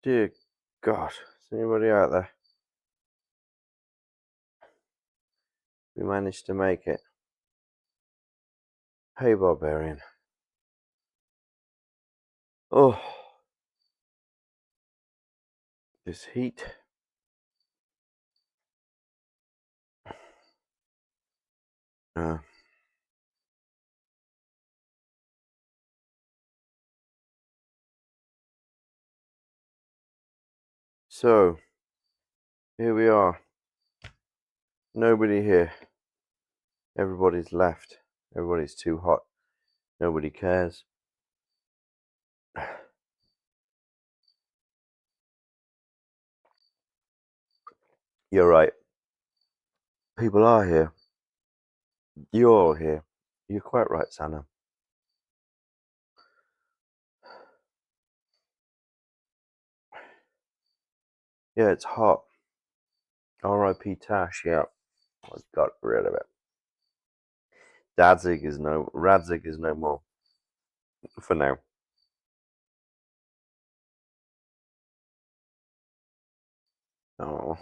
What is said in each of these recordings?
Dear God, is anybody out there? We managed to make it. Hey, Barbarian. Oh, this heat. Uh, so, here we are. Nobody here. Everybody's left. Everybody's too hot. Nobody cares. You're right. People are here. You're all here. You're quite right, Sana. Yeah, it's hot. R.I.P. Tash, yeah. I got rid of it. Radzig is no more. For now. Oh.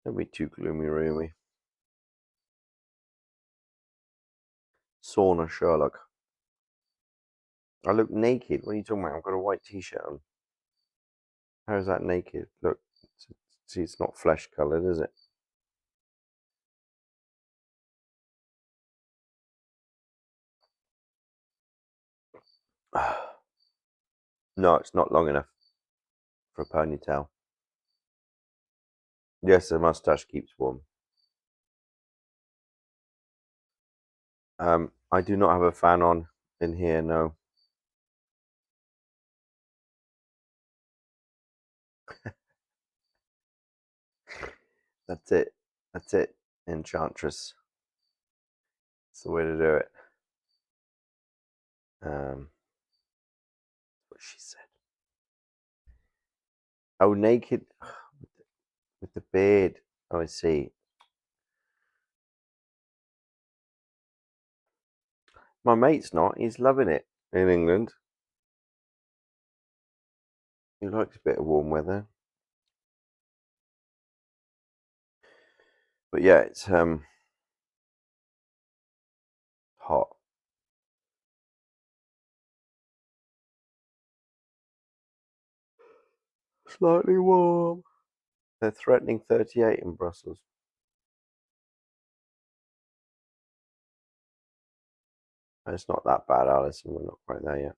Don't be too gloomy, really. Sauna Sherlock. I look naked. What are you talking about? I've got a white t-shirt on. How is that naked? Look, see, it's not flesh coloured, is it? No, it's not long enough for a ponytail. Yes, the mustache keeps warm. I do not have a fan on in here, no. That's it. That's it, Enchantress. That's the way to do it. What she said. Oh, naked with the beard. Oh, I see. My mate's not. He's loving it in England. He likes a bit of warm weather. But yeah, it's hot. Slightly warm. They're threatening 38 in Brussels. It's not that bad, Alison. We're not quite there yet.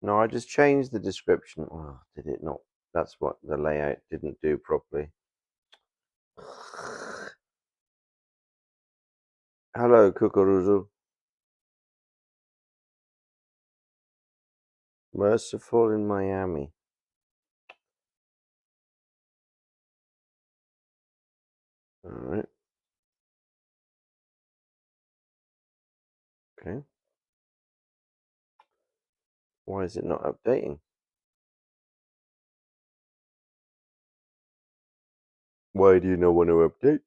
No, I just changed the description. Oh, did it not? That's what the layout didn't do properly. Hello, Kukuruzu. Merciful in Miami. All right. Okay. Why is it not updating? Why do you not want to update?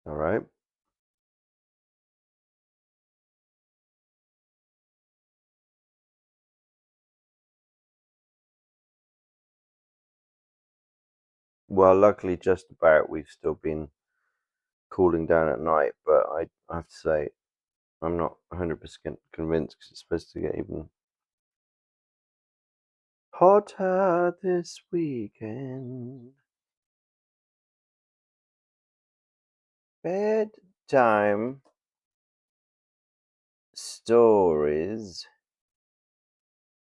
All right. Well, luckily, just about we've still been cooling down at night, but I have to say, I'm not 100% convinced because it's supposed to get even hotter this weekend. Bedtime stories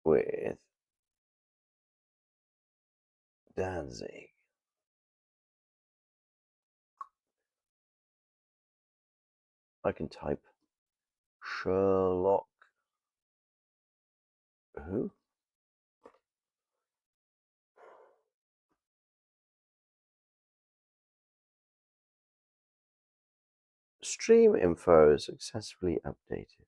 with Danzig. I can type Sherlock. Who? Stream info successfully updated.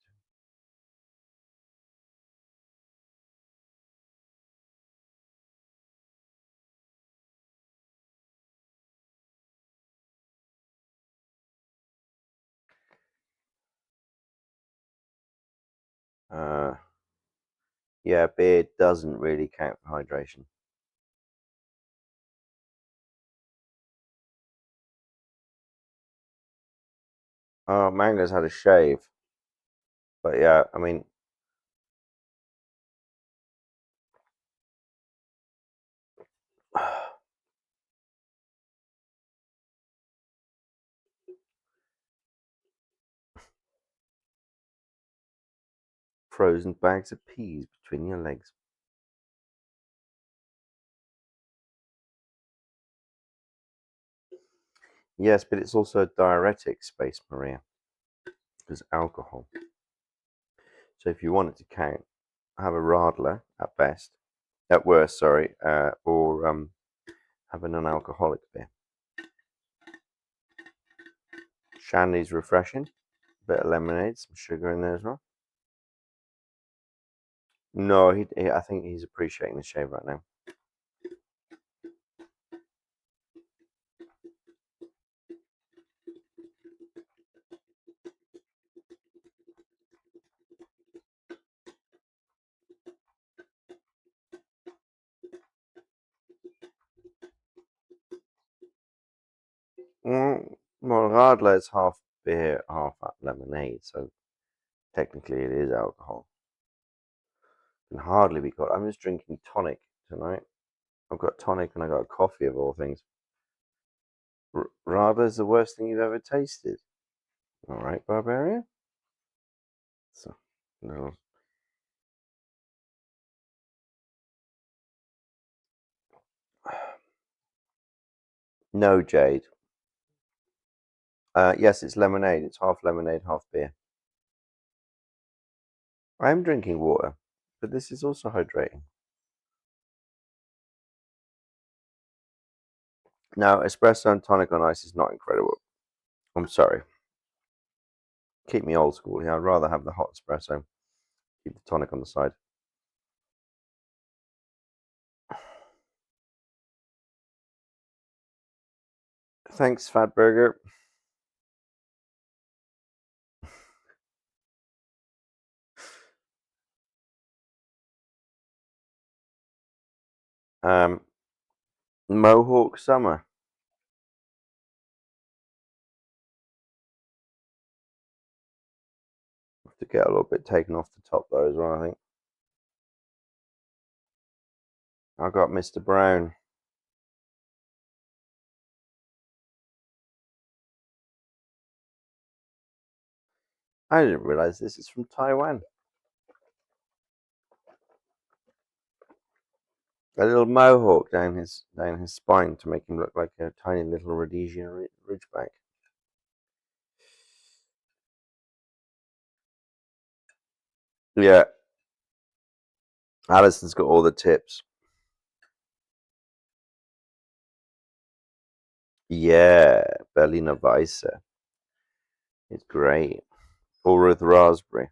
Yeah, beer doesn't really count for hydration. Oh, Mango's had a shave, but yeah, I mean, frozen bags of peas between your legs. Yes, but it's also a diuretic, Space Maria, because alcohol. So if you want it to count, have a radler at best, at worst, sorry, or have a non-alcoholic beer. Shandy's refreshing, bit of lemonade, some sugar in there as well. No, I think he's appreciating the shave right now. Well, radler is half beer, half lemonade, so technically it is alcohol. Can hardly be called. I'm just drinking tonic tonight. I've got tonic and I got a coffee of all things. Radler's the worst thing you've ever tasted. All right, barbarian. So, no. No, Jade. Yes, it's lemonade. It's half lemonade, half beer. I am drinking water, but this is also hydrating. Now, espresso and tonic on ice is not incredible. I'm sorry. Keep me old school here. I'd rather have the hot espresso. Keep the tonic on the side. Thanks, Fat Burger. Um, Mohawk Summer. Have to get a little bit taken off the top though as well, I think. I got Mr. Brown. I didn't realize this is from Taiwan. A little mohawk down his spine to make him look like a tiny little Rhodesian Ridgeback. Yeah, Alison's got all the tips. Yeah, Berliner Weisse. It's great. Or with raspberry.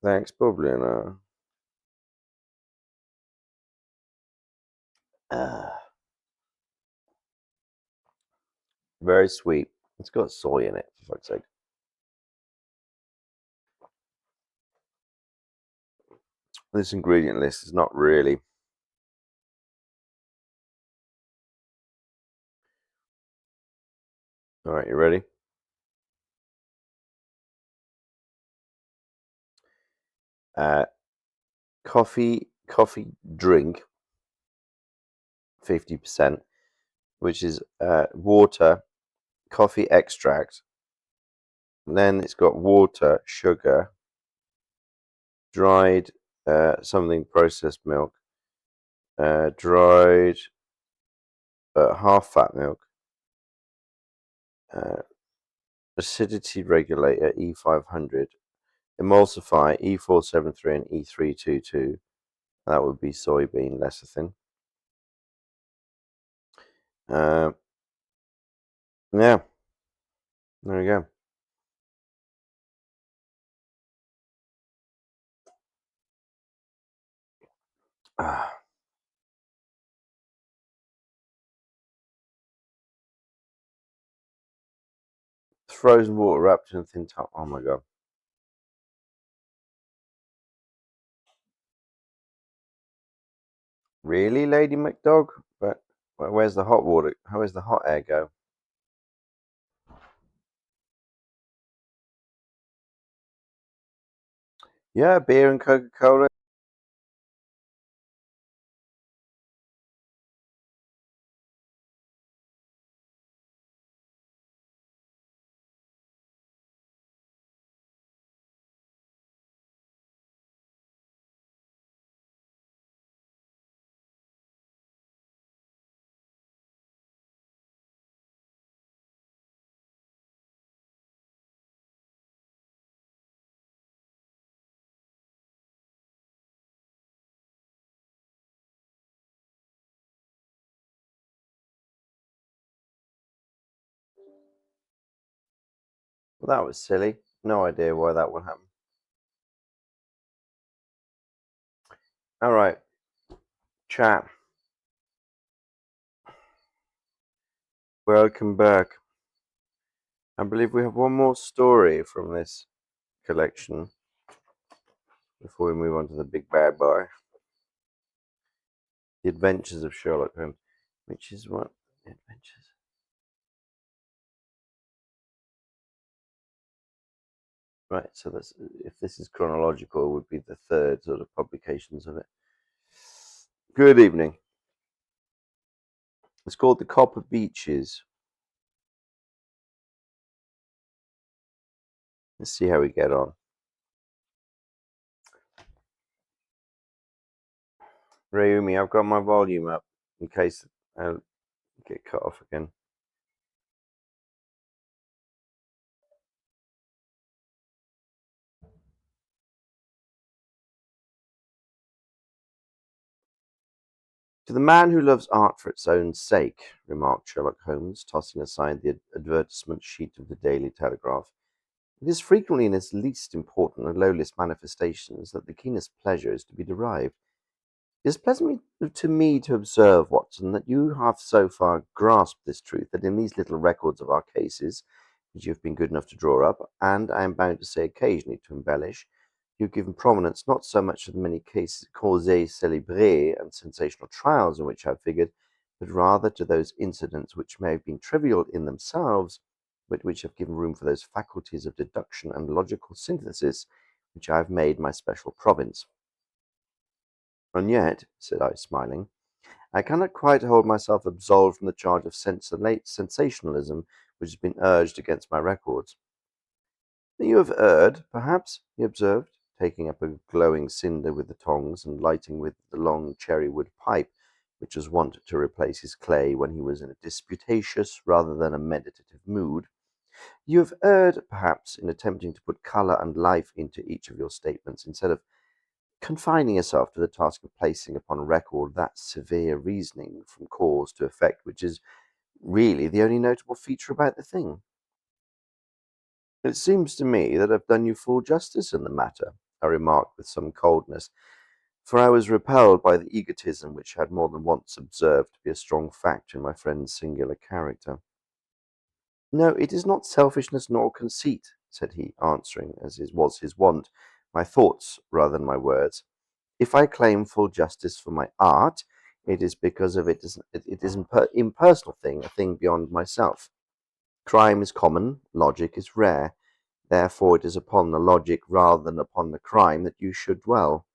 Thanks, Bublina. Very sweet. It's got soy in it, for fuck's sake. This ingredient list is not really. All right, you ready? Uh, coffee drink, 50%, which is water, coffee extract. Then it's got water, sugar, dried something processed milk, dried half fat milk, uh, acidity regulator E500, emulsify E473 and E322. That would be soybean lecithin. Yeah, there we go. Ah, Frozen water wrapped in a thin towel. Oh my god. Really, Lady McDog? But where's the hot water? How does the hot air go? Yeah, beer and Coca-Cola. Well, that was silly. No idea why that would happen. All right, chat. Welcome back. I believe we have one more story from this collection before we move on to the big bad boy. The Adventures of Sherlock Holmes, which is what? The Adventures. Right, so that's, if this is chronological, it would be the third sort of publications of it. Good evening. It's called The Copper Beeches. Let's see how we get on. Rayumi, I've got my volume up in case I get cut off again. To the man who loves art for its own sake, remarked Sherlock Holmes, tossing aside the advertisement sheet of the Daily Telegraph, it is frequently in its least important and lowliest manifestations that the keenest pleasure is to be derived. It is pleasant to me to observe, Watson, that you have so far grasped this truth that in these little records of our cases, which you have been good enough to draw up, and I am bound to say occasionally to embellish, you have given prominence not so much to the many cases causés célèbres and sensational trials in which I have figured, but rather to those incidents which may have been trivial in themselves, but which have given room for those faculties of deduction and logical synthesis which I have made my special province. And yet, said I, smiling, I cannot quite hold myself absolved from the charge of sensationalism which has been urged against my records. You have erred, perhaps, he observed, taking up a glowing cinder with the tongs and lighting with the long cherry-wood pipe which was wont to replace his clay when he was in a disputatious rather than a meditative mood. You have erred, perhaps, in attempting to put colour and life into each of your statements instead of confining yourself to the task of placing upon record that severe reasoning from cause to effect which is really the only notable feature about the thing. It seems to me that I've done you full justice in the matter, I remarked with some coldness, for I was repelled by the egotism which I had more than once observed to be a strong factor in my friend's singular character. No, it is not selfishness nor conceit, said he, answering, as was his wont, my thoughts rather than my words. If I claim full justice for my art, it is because of it is an impersonal thing, a thing beyond myself. Crime is common, logic is rare. Therefore, it is upon the logic rather than upon the crime that you should dwell.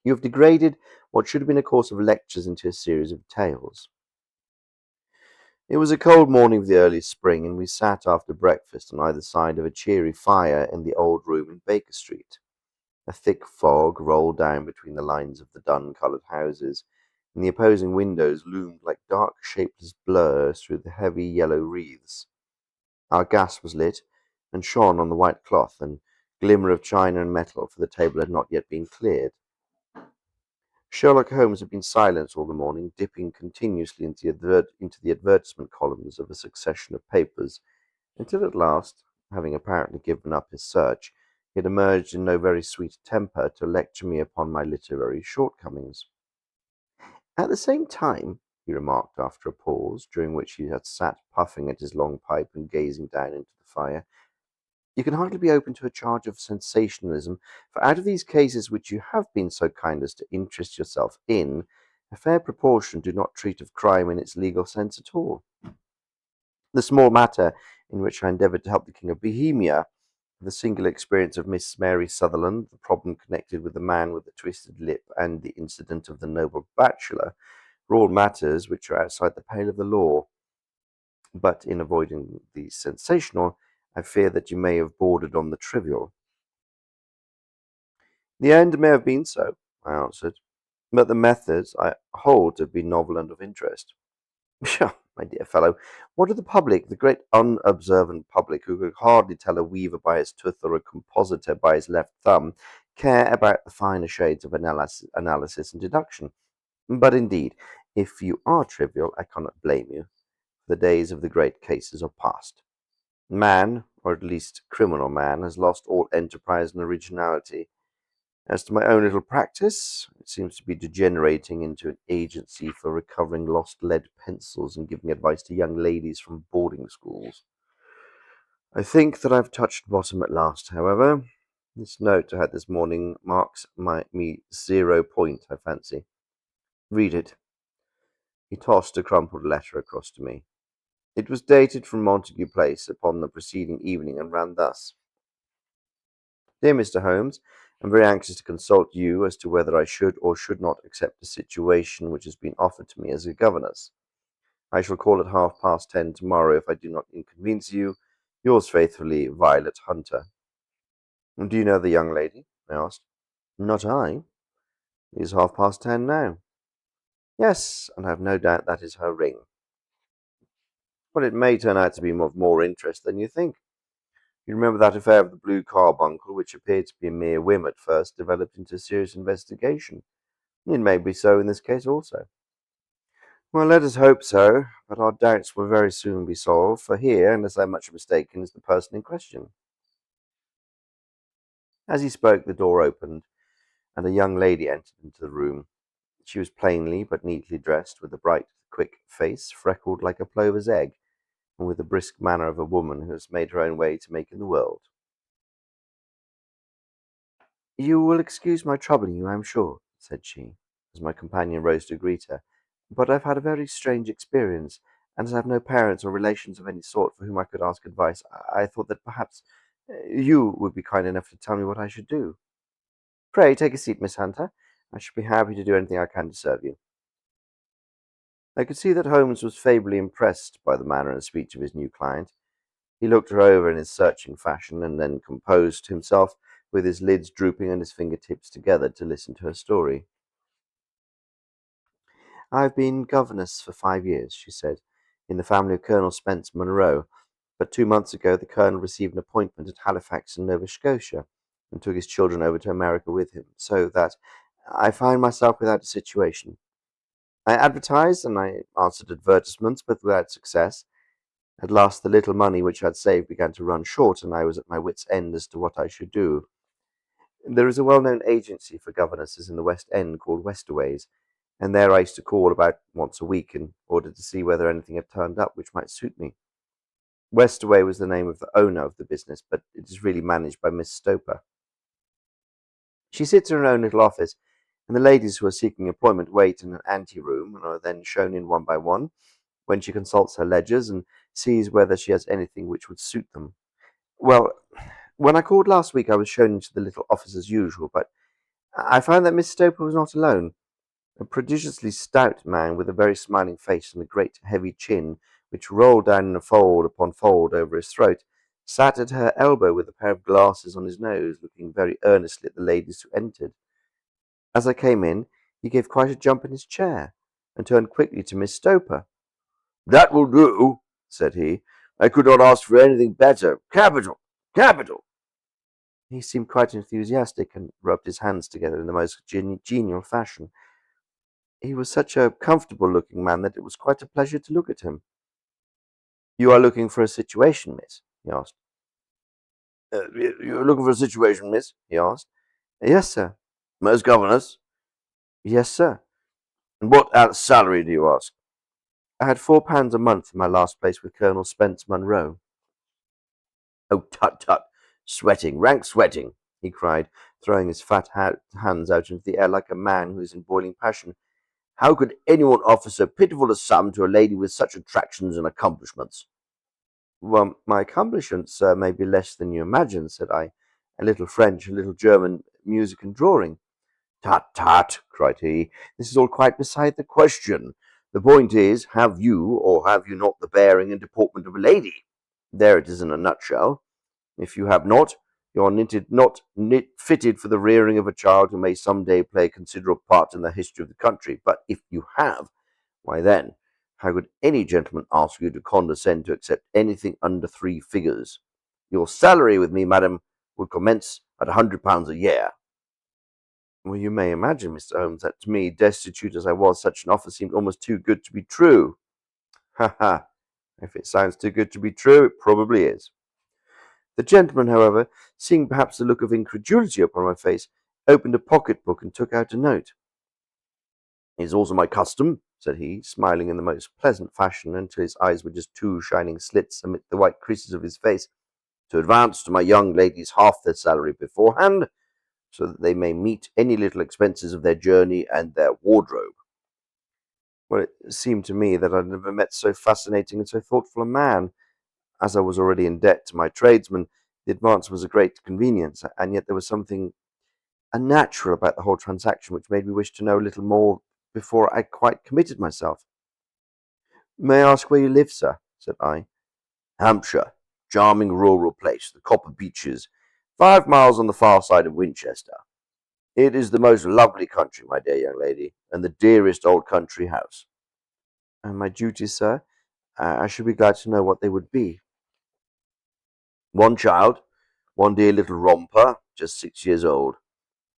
You have degraded what should have been a course of lectures into a series of tales. It was a cold morning of the early spring, and we sat after breakfast on either side of a cheery fire in the old room in Baker Street. A thick fog rolled down between the lines of the dun-coloured houses, and the opposing windows loomed like dark, shapeless blurs through the heavy yellow wreaths. Our gas was lit, and shone on the white cloth and glimmer of china and metal, for the table had not yet been cleared. Sherlock Holmes had been silent all the morning, dipping continuously into the advertisement columns of a succession of papers, until at last, having apparently given up his search, he had emerged in no very sweet temper to lecture me upon my literary shortcomings. At the same time, he remarked after a pause, during which he had sat puffing at his long pipe and gazing down into the fire. You can hardly be open to a charge of sensationalism, for out of these cases which you have been so kind as to interest yourself in, a fair proportion do not treat of crime in its legal sense at all. The small matter in which I endeavoured to help the King of Bohemia, the singular experience of Miss Mary Sutherland, the problem connected with the man with the twisted lip, and the incident of the noble bachelor, are all matters which are outside the pale of the law. But in avoiding the sensational, I fear that you may have bordered on the trivial. The end may have been so, I answered, but the methods I hold to have been novel and of interest. Pshaw, my dear fellow, what do the public, the great unobservant public, who could hardly tell a weaver by his tooth or a compositor by his left thumb, care about the finer shades of analysis and deduction? But indeed, if you are trivial, I cannot blame you. The days of the great cases are past. Man, or at least criminal man, has lost all enterprise and originality. As to my own little practice, it seems to be degenerating into an agency for recovering lost lead pencils and giving advice to young ladies from boarding schools. I think that I've touched bottom at last, however. This note I had this morning marks me 0 point, I fancy. Read it. He tossed a crumpled letter across to me. It was dated from Montague Place upon the preceding evening and ran thus. Dear Mr. Holmes, I am very anxious to consult you as to whether I should or should not accept the situation which has been offered to me as a governess. I shall call at 10:30 tomorrow if I do not inconvenience you. Yours faithfully, Violet Hunter. Do you know the young lady? I asked. Not I. It is 10:30 now. Yes, and I have no doubt that is her ring. But it may turn out to be of more interest than you think. You remember that affair of the blue carbuncle, which appeared to be a mere whim at first, developed into a serious investigation. It may be so in this case also. Well, let us hope so, but our doubts will very soon be solved, for here, unless I am much mistaken, is the person in question. As he spoke, the door opened, and a young lady entered into the room. She was plainly but neatly dressed, with a bright, quick face, freckled like a plover's egg, and with the brisk manner of a woman who has made her own way to make in the world. You will excuse my troubling you, I am sure, said she, as my companion rose to greet her, but I've had a very strange experience, and as I have no parents or relations of any sort for whom I could ask advice, I thought that perhaps you would be kind enough to tell me what I should do. Pray take a seat, Miss Hunter. I shall be happy to do anything I can to serve you. I could see that Holmes was favourably impressed by the manner and speech of his new client. He looked her over in his searching fashion, and then composed himself, with his lids drooping and his fingertips together, to listen to her story. I've been governess for 5 years, she said, in the family of Colonel Spence Munro, but 2 months ago the Colonel received an appointment at Halifax in Nova Scotia, and took his children over to America with him, so that I find myself without a situation. I advertised and I answered advertisements, but without success. At last the little money which I had saved began to run short, and I was at my wits' end as to what I should do. There is a well-known agency for governesses in the West End called Westaway's, and there I used to call about once a week in order to see whether anything had turned up which might suit me. Westaway was the name of the owner of the business, but it is really managed by Miss Stoper. She sits in her own little office, and the ladies who are seeking employment wait in an ante-room and are then shown in one by one, when she consults her ledgers and sees whether she has anything which would suit them. Well, when I called last week I was shown into the little office as usual, but I found that Miss Stoper was not alone. A prodigiously stout man with a very smiling face and a great heavy chin, which rolled down in a fold upon fold over his throat, sat at her elbow with a pair of glasses on his nose, looking very earnestly at the ladies who entered. As I came in, he gave quite a jump in his chair, and turned quickly to Miss Stoper. "That will do," said he. "I could not ask for anything better. Capital! Capital!" He seemed quite enthusiastic, and rubbed his hands together in the most genial fashion. He was such a comfortable-looking man that it was quite a pleasure to look at him. "You are looking for a situation, miss?" he asked. "You're looking for a situation, miss?" he asked. "Yes, sir." "As governess?" "Yes, sir." "And what salary do you ask?" I had £4 a month in my last place with Colonel Spence Munro. Oh, tut, tut! Sweating, rank sweating! He cried, throwing his fat hands out into the air like a man who is in boiling passion. How could anyone offer so pitiful a sum to a lady with such attractions and accomplishments? Well, my accomplishments, sir, may be less than you imagine, said I. A little French, a little German, music and drawing. Tut, tut, cried he. This is all quite beside the question. The point is, have you or have you not the bearing and deportment of a lady? There it is in a nutshell. If you have not, you are not fitted for the rearing of a child who may some day play a considerable part in the history of the country. But if you have, why then, how could any gentleman ask you to condescend to accept anything under 3 figures? Your salary with me, madam, would commence at £100 a year. Well, you may imagine, Mr. Holmes, that to me, destitute as I was, such an offer seemed almost too good to be true. Ha ha! If it sounds too good to be true, it probably is. The gentleman, however, seeing perhaps the look of incredulity upon my face, opened a pocket-book and took out a note. It is also my custom, said he, smiling in the most pleasant fashion until his eyes were just 2 shining slits amid the white creases of his face, to advance to my young ladies half their salary beforehand, so that they may meet any little expenses of their journey and their wardrobe. Well, it seemed to me that I had never met so fascinating and so thoughtful a man. As I was already in debt to my tradesmen, the advance was a great convenience, and yet there was something unnatural about the whole transaction which made me wish to know a little more before I quite committed myself. May I ask where you live, sir? Said I. Hampshire, charming rural place, the Copper Beeches, 5 miles on the far side of Winchester. It is the most lovely country, my dear young lady, and the dearest old country house. And my duties, sir? I should be glad to know what they would be. One child, one dear little romper, just 6 years old.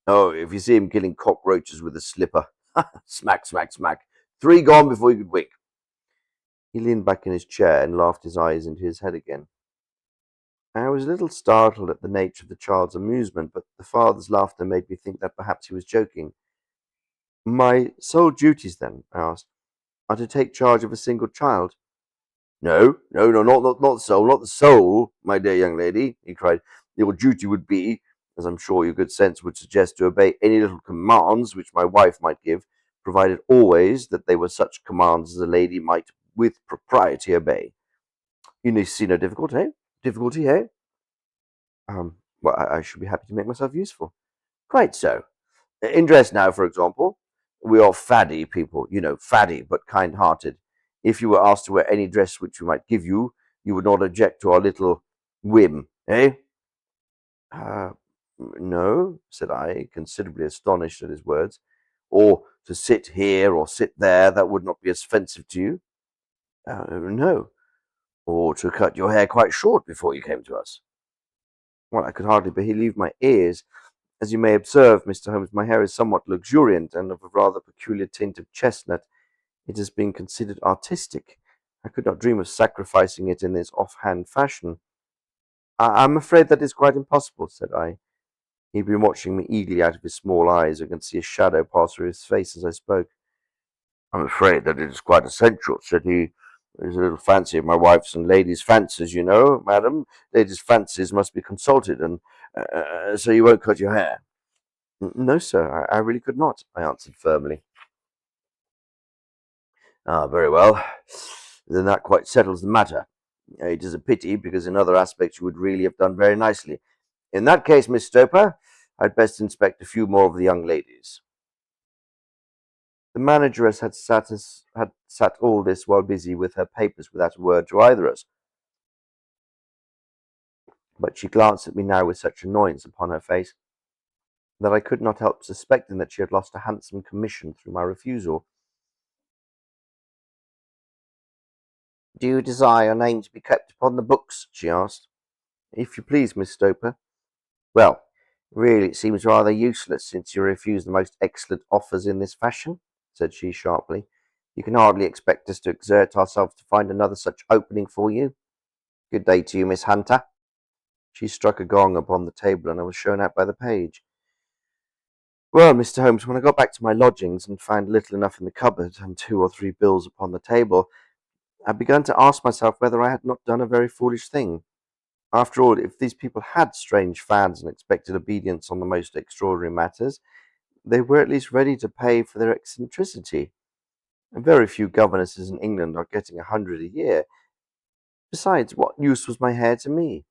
Oh, if you see him killing cockroaches with a slipper, smack, smack, smack. 3 gone before you could wink. He leaned back in his chair and laughed his eyes into his head again. I was a little startled at the nature of the child's amusement, but the father's laughter made me think that perhaps he was joking. My sole duties, then, I asked, are to take charge of a single child. No, no, no, not the soul, not the soul, my dear young lady, he cried. Your duty would be, as I'm sure your good sense would suggest, to obey any little commands which my wife might give, provided always that they were such commands as a lady might with propriety obey. You see no difficulty, eh? Difficulty, eh? Well, I should be happy to make myself useful. Quite so. In dress now, for example, we are faddy people, faddy but kind-hearted. If you were asked to wear any dress which we might give you, you would not object to our little whim, eh? Uh, no, said I, considerably astonished at his words. Or to sit here or sit there, that would not be as offensive to you? No. Or to cut your hair quite short before you came to us? Well, I could hardly believe my ears. As you may observe, Mr. Holmes, my hair is somewhat luxuriant and of a rather peculiar tint of chestnut. It has been considered artistic. I could not dream of sacrificing it in this offhand fashion. I'm afraid that is quite impossible, said I. He'd been watching me eagerly out of his small eyes. I could see a shadow pass through his face as I spoke. I'm afraid that it is quite essential, said he. There's a little fancy of my wife's and ladies' fancies, madam. Ladies' fancies must be consulted, and so you won't cut your hair. No, sir, I really could not, I answered firmly. Ah, very well. Then that quite settles the matter. It is a pity, because in other aspects you would really have done very nicely. In that case, Miss Stoper, I'd best inspect a few more of the young ladies. The manageress had sat all this while busy with her papers without a word to either of us, but she glanced at me now with such annoyance upon her face that I could not help suspecting that she had lost a handsome commission through my refusal. Do you desire your name to be kept upon the books? She asked. If you please, Miss Stoper. Well, really, it seems rather useless, since you refuse the most excellent offers in this fashion, said she sharply. You can hardly expect us to exert ourselves to find another such opening for you. Good day to you, Miss Hunter. She struck a gong upon the table, and I was shown out by the page. Well, Mr. Holmes, when I got back to my lodgings and found little enough in the cupboard and 2 or 3 bills upon the table, I began to ask myself whether I had not done a very foolish thing. After all, if these people had strange fads and expected obedience on the most extraordinary matters, they were at least ready to pay for their eccentricity. And very few governesses in England are getting 100 a year. Besides, what use was my hair to me?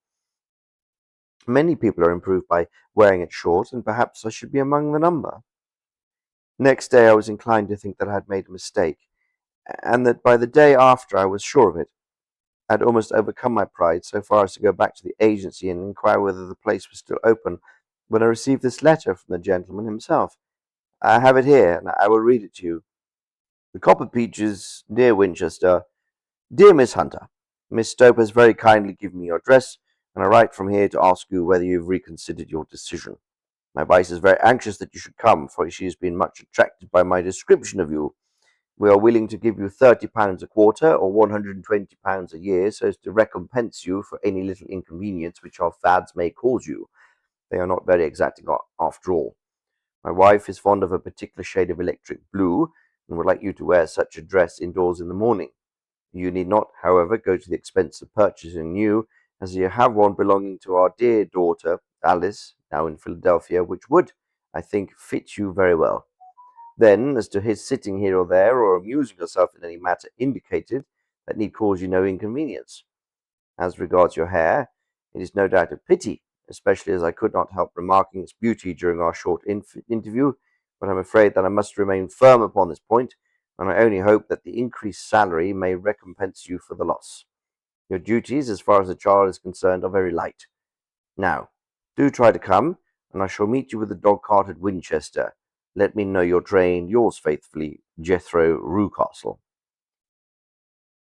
Many people are improved by wearing it short, and perhaps I should be among the number. Next day, I was inclined to think that I had made a mistake, and that by the day after I was sure of it. I had almost overcome my pride so far as to go back to the agency and inquire whether the place was still open, when I received this letter from the gentleman himself. I have it here, and I will read it to you. The Copper Peaches, near Winchester. Dear Miss Hunter, Miss Stope has very kindly given me your address, and I write from here to ask you whether you have reconsidered your decision. My wife is very anxious that you should come, for she has been much attracted by my description of you. We are willing to give you £30 a quarter, or £120 a year, so as to recompense you for any little inconvenience which our fads may cause you. They are not very exacting after all. My wife is fond of a particular shade of electric blue, and would like you to wear such a dress indoors in the morning. You need not, however, go to the expense of purchasing new, as you have one belonging to our dear daughter, Alice, now in Philadelphia, which would, I think, fit you very well. Then, as to his sitting here or there, or amusing yourself in any matter indicated, that need cause you no inconvenience. As regards your hair, it is no doubt a pity, especially as I could not help remarking its beauty during our short interview, but I'm afraid that I must remain firm upon this point, and I only hope that the increased salary may recompense you for the loss. Your duties, as far as the child is concerned, are very light. Now, do try to come, and I shall meet you with the dog-cart at Winchester. Let me know your train. Yours faithfully, Jethro Rucastle.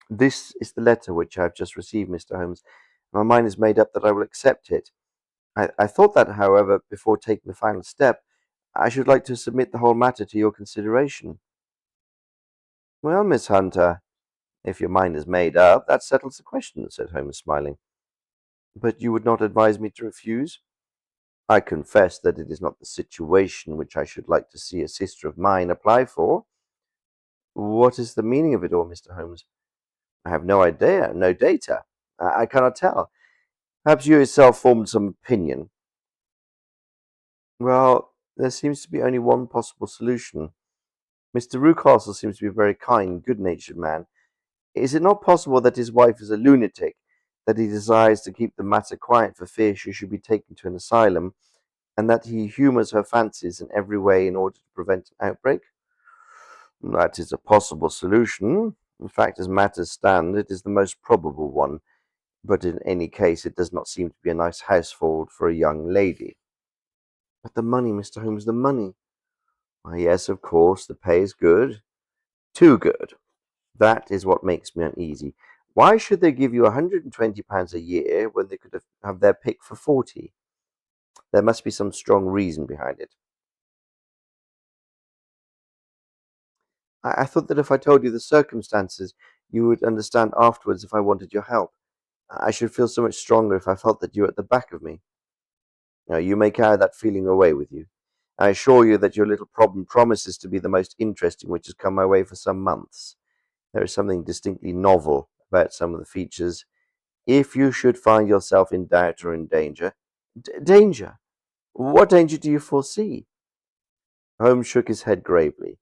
This is the letter which I have just received, Mr. Holmes. My mind is made up that I will accept it. I thought that, however, before taking the final step, I should like to submit the whole matter to your consideration. Well, Miss Hunter, if your mind is made up, that settles the question, said Holmes, smiling. But you would not advise me to refuse? I confess that it is not the situation which I should like to see a sister of mine apply for. What is the meaning of it all, Mr. Holmes? I have no idea, no data. I cannot tell. Perhaps you yourself formed some opinion. Well, there seems to be only one possible solution. Mr. Rucastle seems to be a very kind, good-natured man. Is it not possible that his wife is a lunatic, that he desires to keep the matter quiet for fear she should be taken to an asylum, and that he humours her fancies in every way in order to prevent an outbreak? That is a possible solution. In fact, as matters stand, it is the most probable one. But in any case, it does not seem to be a nice household for a young lady. But the money, Mr. Holmes, the money. Why, yes, of course, the pay is good. Too good. That is what makes me uneasy. Why should they give you £120 a year when they could have their pick for 40? There must be some strong reason behind it. I thought that if I told you the circumstances, you would understand afterwards if I wanted your help. I should feel so much stronger if I felt that you were at the back of me. Now, you may carry that feeling away with you. I assure you that your little problem promises to be the most interesting which has come my way for some months. There is something distinctly novel about some of the features. If you should find yourself in doubt or in danger, danger? What danger do you foresee? Holmes shook his head gravely.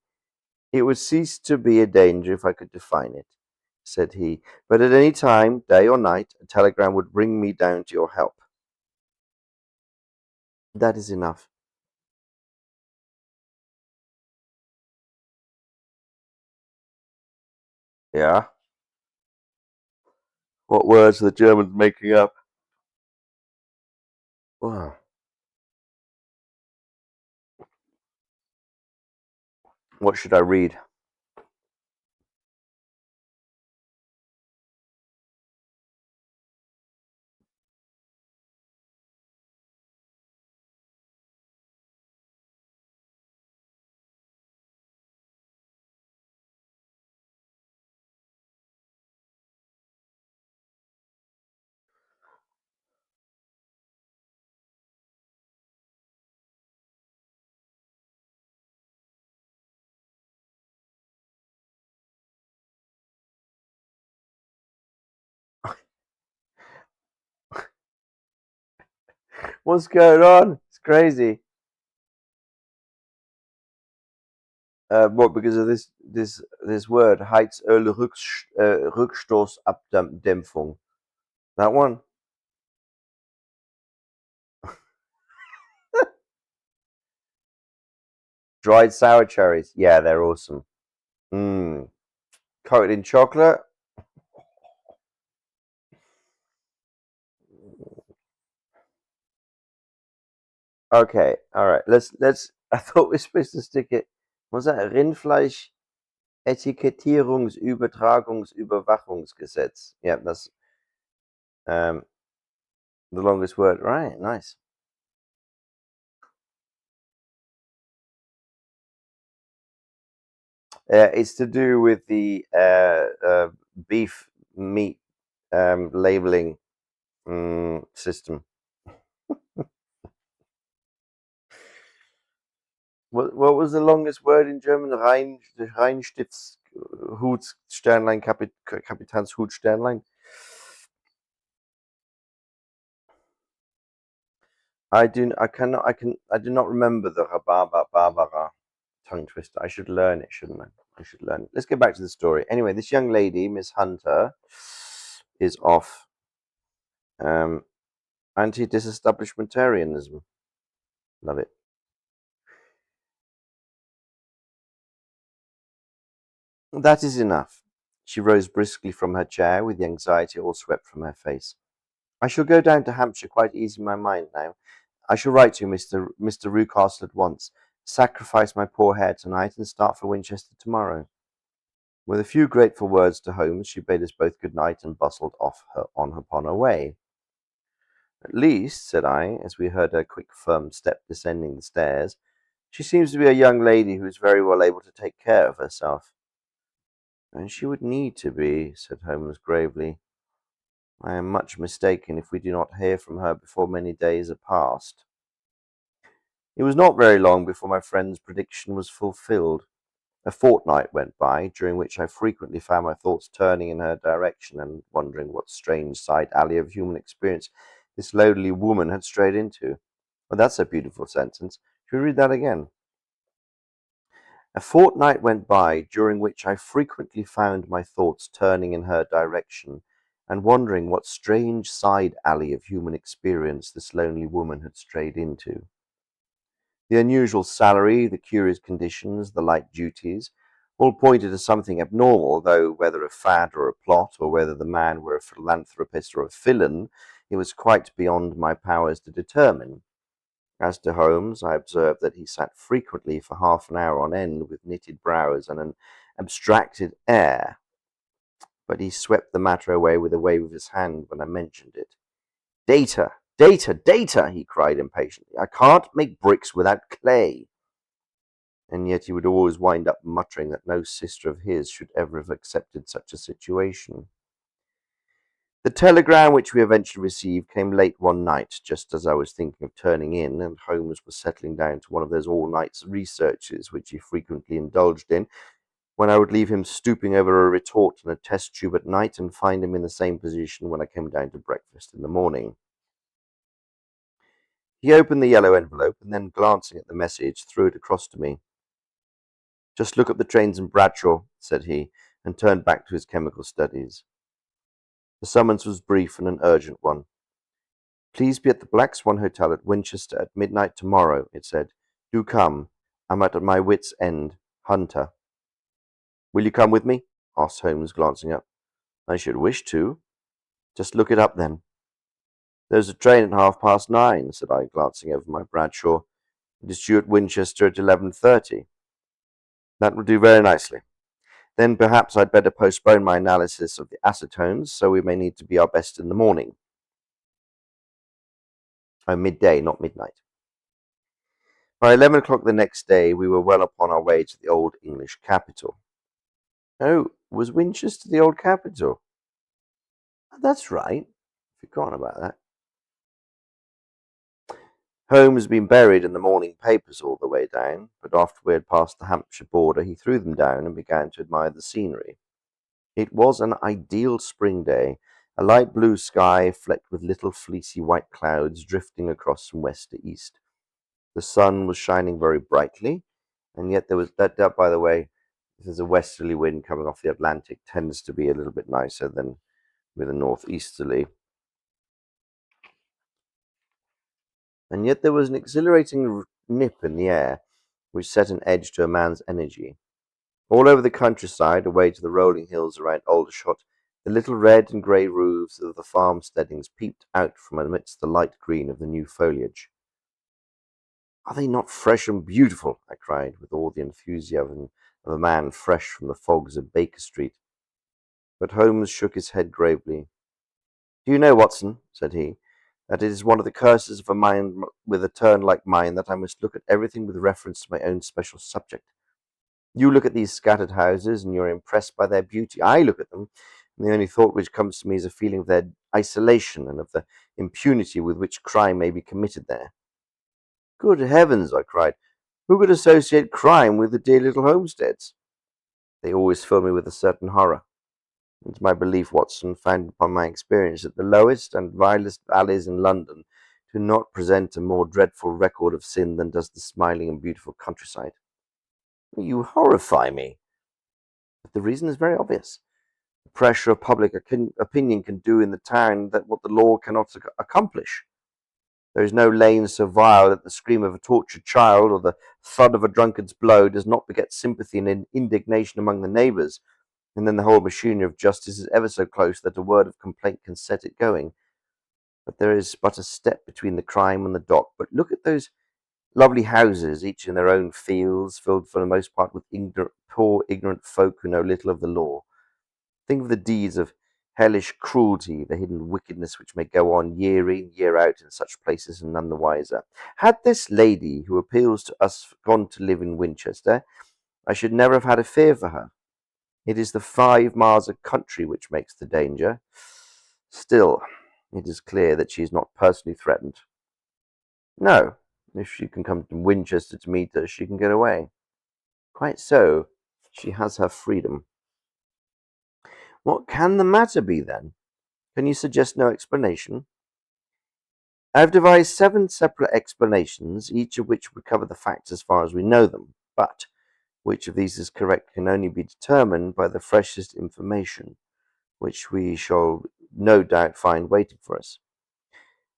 It would cease to be a danger if I could define it, said he. But at any time, day or night, a telegram would bring me down to your help. That is enough. Yeah? What words are the Germans making up? Wow. What should I read? What's going on? It's crazy. What, because of this word, Rückstoßabdämpfung. That one. Dried sour cherries. Yeah, they're awesome. Mmm. Coated in chocolate. Okay, all right. Let's. I thought we were supposed to stick it. Was that Rindfleisch Etikettierungsübertragungsüberwachungsgesetz? Yeah, that's um the longest word. Right, nice. It's to do with the beef meat labeling system. What was the longest word in German? Reinstiftshut Sternlein Kapitänshut Sternlein. I do not remember the Rhabarber Barbara tongue twister. I should learn it, shouldn't I? I should learn it. Let's get back to the story. Anyway, this young lady, Miss Hunter, is off anti-disestablishmentarianism. Love it. That is enough. She rose briskly from her chair, with the anxiety all swept from her face. I shall go down to Hampshire quite easy in my mind now. I shall write to you, Mr. Rucastle, at once, sacrifice my poor hair tonight, and start for Winchester tomorrow. With a few grateful words to Holmes, she bade us both good night and bustled off upon her way. At least, said I, as we heard her quick, firm step descending the stairs, she seems to be a young lady who is very well able to take care of herself. And she would need to be, said Holmes gravely. I am much mistaken if we do not hear from her before many days are past. It was not very long before my friend's prediction was fulfilled. A fortnight went by, during which I frequently found my thoughts turning in her direction and wondering what strange side alley of human experience this lowly woman had strayed into. Well, that's a beautiful sentence. Should we read that again? A fortnight went by, during which I frequently found my thoughts turning in her direction and wondering what strange side alley of human experience this lonely woman had strayed into. The unusual salary, the curious conditions, the light duties, all pointed to something abnormal, though whether a fad or a plot, or whether the man were a philanthropist or a villain, it was quite beyond my powers to determine. As to Holmes, I observed that he sat frequently for half an hour on end with knitted brows and an abstracted air, but he swept the matter away with a wave of his hand when I mentioned it. Data, data, data, he cried impatiently. I can't make bricks without clay. And yet he would always wind up muttering that no sister of his should ever have accepted such a situation. The telegram which we eventually received came late one night, just as I was thinking of turning in, and Holmes was settling down to one of those all-night researches which he frequently indulged in, when I would leave him stooping over a retort and a test tube at night and find him in the same position when I came down to breakfast in the morning. He opened the yellow envelope and then, glancing at the message, threw it across to me. Just look up the trains in Bradshaw, said he, and turned back to his chemical studies. The summons was brief and an urgent one. Please be at the Black Swan Hotel at Winchester at midnight tomorrow, it said. Do come. I'm at my wit's end. Hunter. Will you come with me? Asked Holmes, glancing up. I should wish to. Just look it up then. There's a train at 9:30, said I, glancing over my Bradshaw. It is due at Winchester at 11:30. That will do very nicely. Then perhaps I'd better postpone my analysis of the acetones, so we may need to be our best in the morning. Oh, midday, not midnight. By 11 o'clock the next day, we were well upon our way to the old English capital. Oh, was Winchester the old capital? That's right. Forgotten about that. Holmes had been buried in the morning papers all the way down, but after we had passed the Hampshire border, he threw them down and began to admire the scenery. It was an ideal spring day, A light blue sky flecked with little fleecy white clouds drifting across from west to east. The sun was shining very brightly, and yet there was that, by the way, if there's a westerly wind coming off the Atlantic, tends to be a little bit nicer than with a northeasterly. And yet there was an exhilarating nip in the air which set an edge to a man's energy. All over the countryside, away to the rolling hills around Aldershot, the little red and grey roofs of the farmsteadings peeped out from amidst the light green of the new foliage. "Are they not fresh and beautiful?" I cried, with all the enthusiasm of a man fresh from the fogs of Baker Street. But Holmes shook his head gravely. "Do you know, Watson," said he, "that it is one of the curses of a mind with a turn like mine that I must look at everything with reference to my own special subject. You look at these scattered houses, and you are impressed by their beauty. I look at them, and the only thought which comes to me is a feeling of their isolation and of the impunity with which crime may be committed there." "Good heavens!" I cried. "Who could associate crime with the dear little homesteads?" "They always fill me with a certain horror. It's my belief, Watson, founded upon my experience, that the lowest and vilest alleys in London do not present a more dreadful record of sin than does the smiling and beautiful countryside." "You horrify me." "But the reason is very obvious. The pressure of public opinion can do in the town that what the law cannot accomplish. There is no lane so vile that the scream of a tortured child or the thud of a drunkard's blow does not beget sympathy and indignation among the neighbours, and then the whole machinery of justice is ever so close that a word of complaint can set it going. But there is but a step between the crime and the dock. But look at those lovely houses, each in their own fields, filled for the most part with poor ignorant folk who know little of the law. Think of the deeds of hellish cruelty, the hidden wickedness which may go on year in, year out in such places, and none the wiser. Had this lady who appeals to us gone to live in Winchester, I should never have had a fear for her. It is the 5 miles of country which makes the danger. Still, it is clear that she is not personally threatened." "No. If she can come to Winchester to meet us, she can get away." "Quite so. She has her freedom." "What can the matter be, then? Can you suggest no explanation?" "I have devised 7 separate explanations, each of which would cover the facts as far as we know them. But which of these is correct can only be determined by the freshest information, which we shall no doubt find waiting for us.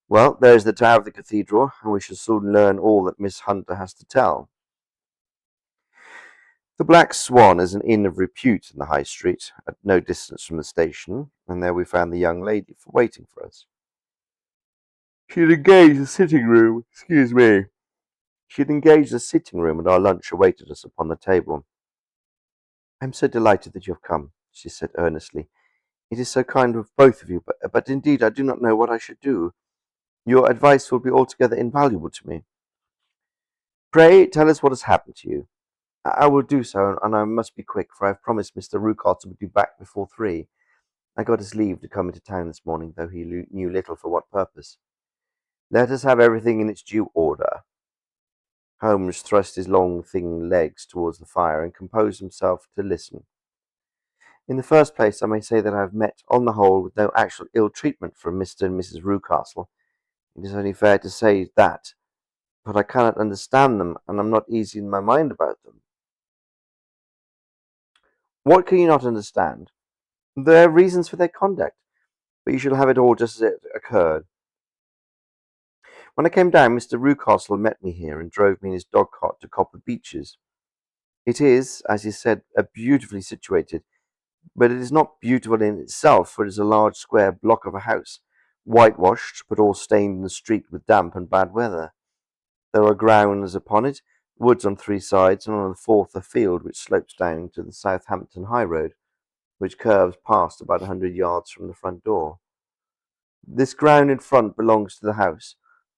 Well, there is the tower of the cathedral, and we shall soon learn all that Miss Hunter has to tell. The Black Swan is an inn of repute in the High Street, at no distance from the station, and there we found the young lady waiting for us. She had engaged a sitting room, and our lunch awaited us upon the table. "I am so delighted that you have come," she said earnestly. "It is so kind of both of you, but indeed I do not know what I should do. Your advice will be altogether invaluable to me." "Pray tell us what has happened to you." "I will do so, and I must be quick, for I have promised Mr. Rucott would be back before 3. I got his leave to come into town this morning, though he knew little for what purpose." "Let us have everything in its due order." Holmes thrust his long, thin legs towards the fire and composed himself to listen. "In the first place, I may say that I have met, on the whole, with no actual ill treatment from Mr. and Mrs. Rucastle. It is only fair to say that, but I cannot understand them, and am not easy in my mind about them." "What can you not understand?" "There are reasons for their conduct, but you shall have it all just as it occurred. When I came down, Mr. Rucastle met me here and drove me in his dog-cart to Copper Beeches. It is, as he said, beautifully situated, but it is not beautiful in itself, for it is a large square block of a house, whitewashed, but all stained in the street with damp and bad weather. There are grounds upon it, woods on 3 sides, and on the 4th a field which slopes down to the Southampton high road, which curves past about 100 yards from the front door. This ground in front belongs to the house,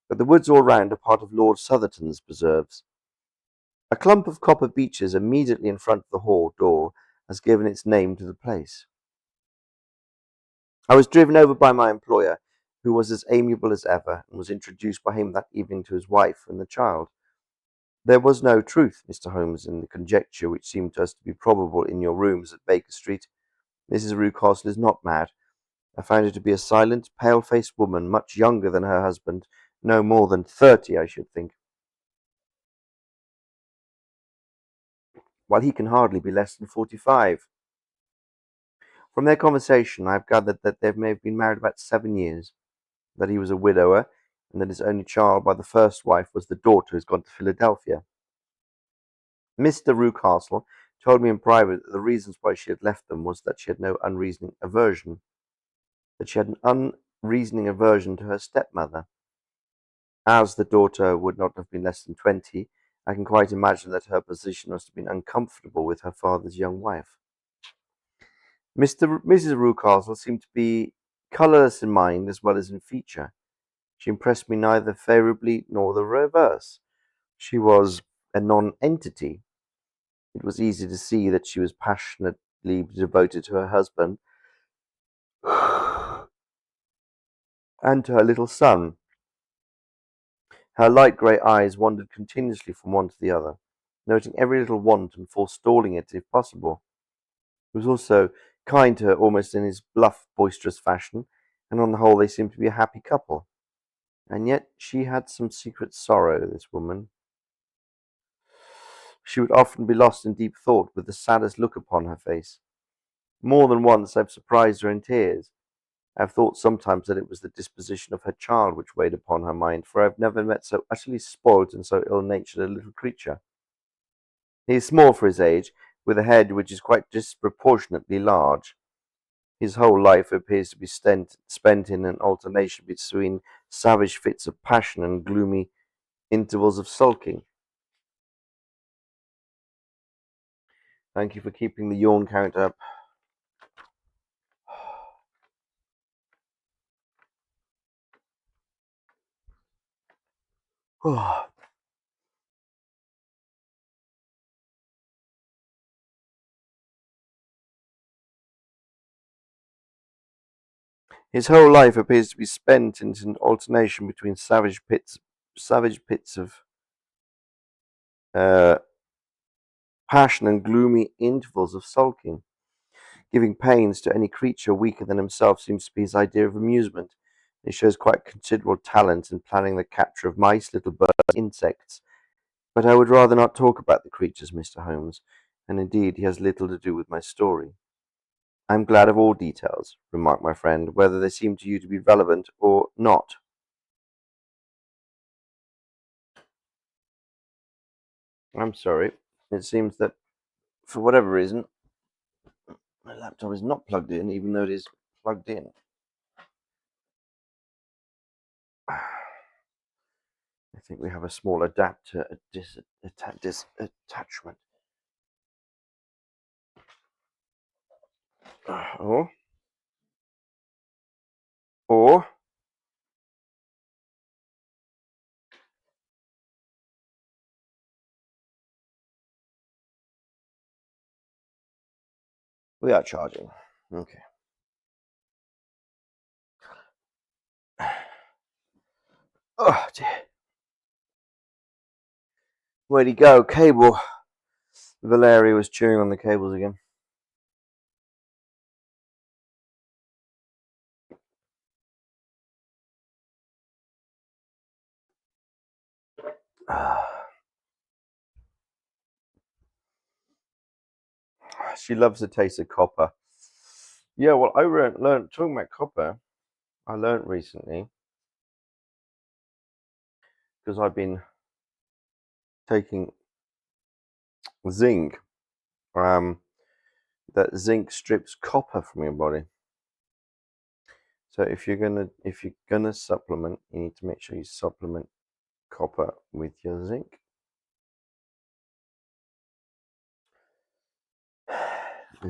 but the woods all round are part of Lord Southerton's preserves. A clump of copper beeches immediately in front of the hall door has given its name to the place. I was driven over by my employer, who was as amiable as ever, and was introduced by him that evening to his wife and the child. There was no truth, Mr. Holmes, in the conjecture which seemed to us to be probable in your rooms at Baker Street. Mrs. Rucastle is not mad, I found her to be a silent, pale-faced woman, much younger than her husband, no more than 30, I should think, while he can hardly be less than 45. From their conversation, I have gathered that they may have been married about 7 years, that he was a widower, and that his only child by the first wife was the daughter who has gone to Philadelphia. Mr. Rucastle told me in private that the reasons why she had left them was that she had no unreasoning aversion, that she had an unreasoning aversion to her stepmother. As the daughter would not have been less than 20, I can quite imagine that her position must have been uncomfortable with her father's young wife. Mrs. Rucastle seemed to be colourless in mind as well as in feature. She impressed me neither favourably nor the reverse. She was a non-entity. It was easy to see that she was passionately devoted to her husband and to her little son. Her light grey eyes wandered continuously from one to the other, noting every little want and forestalling it if possible. He was also kind to her almost in his bluff, boisterous fashion, and on the whole they seemed to be a happy couple. And yet she had some secret sorrow, this woman. She would often be lost in deep thought with the saddest look upon her face. More than once I have surprised her in tears. I have thought sometimes that it was the disposition of her child which weighed upon her mind, for I have never met so utterly spoilt and so ill-natured a little creature. He is small for his age, with a head which is quite disproportionately large. His whole life appears to be spent in an alternation between savage fits of passion and gloomy intervals of sulking. Thank you for keeping the yawn count up. His whole life appears to be spent in an alternation between savage pits of uh, passion and gloomy intervals of sulking. Giving pains to any creature weaker than himself seems to be his idea of amusement. He shows quite considerable talent in planning the capture of mice, little birds, insects. But I would rather not talk about the creatures, Mr. Holmes, and indeed he has little to do with my story. I am glad of all details, remarked my friend, whether they seem to you to be relevant or not. I'm sorry. It seems that, for whatever reason, my laptop is not plugged in, even though it is plugged in. I think we have a small adapter attachment. Or, or, we are charging. Okay. Oh dear. Where'd he go? Cable. Valeria was chewing on the cables again. She loves the taste of copper. Yeah, well, I learned talking about copper. I learned recently because I've been taking zinc. That zinc strips copper from your body. So if you're gonna supplement, you need to make sure you supplement copper with your zinc.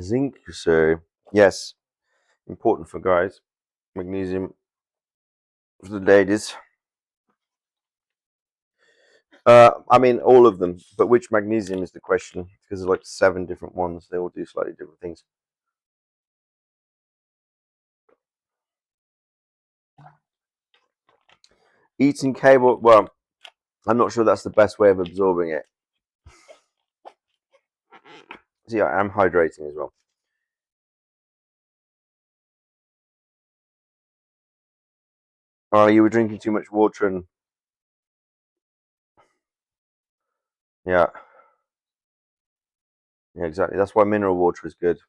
Zinc, so yes, important for guys. Magnesium for the ladies. I mean all of them, but which magnesium is the question? Because there's like 7 different ones. They all do slightly different things. Eating cable, well, I'm not sure that's the best way of absorbing it. See, I am hydrating as well. Oh, you were drinking too much water and yeah, yeah, exactly. That's why mineral water is good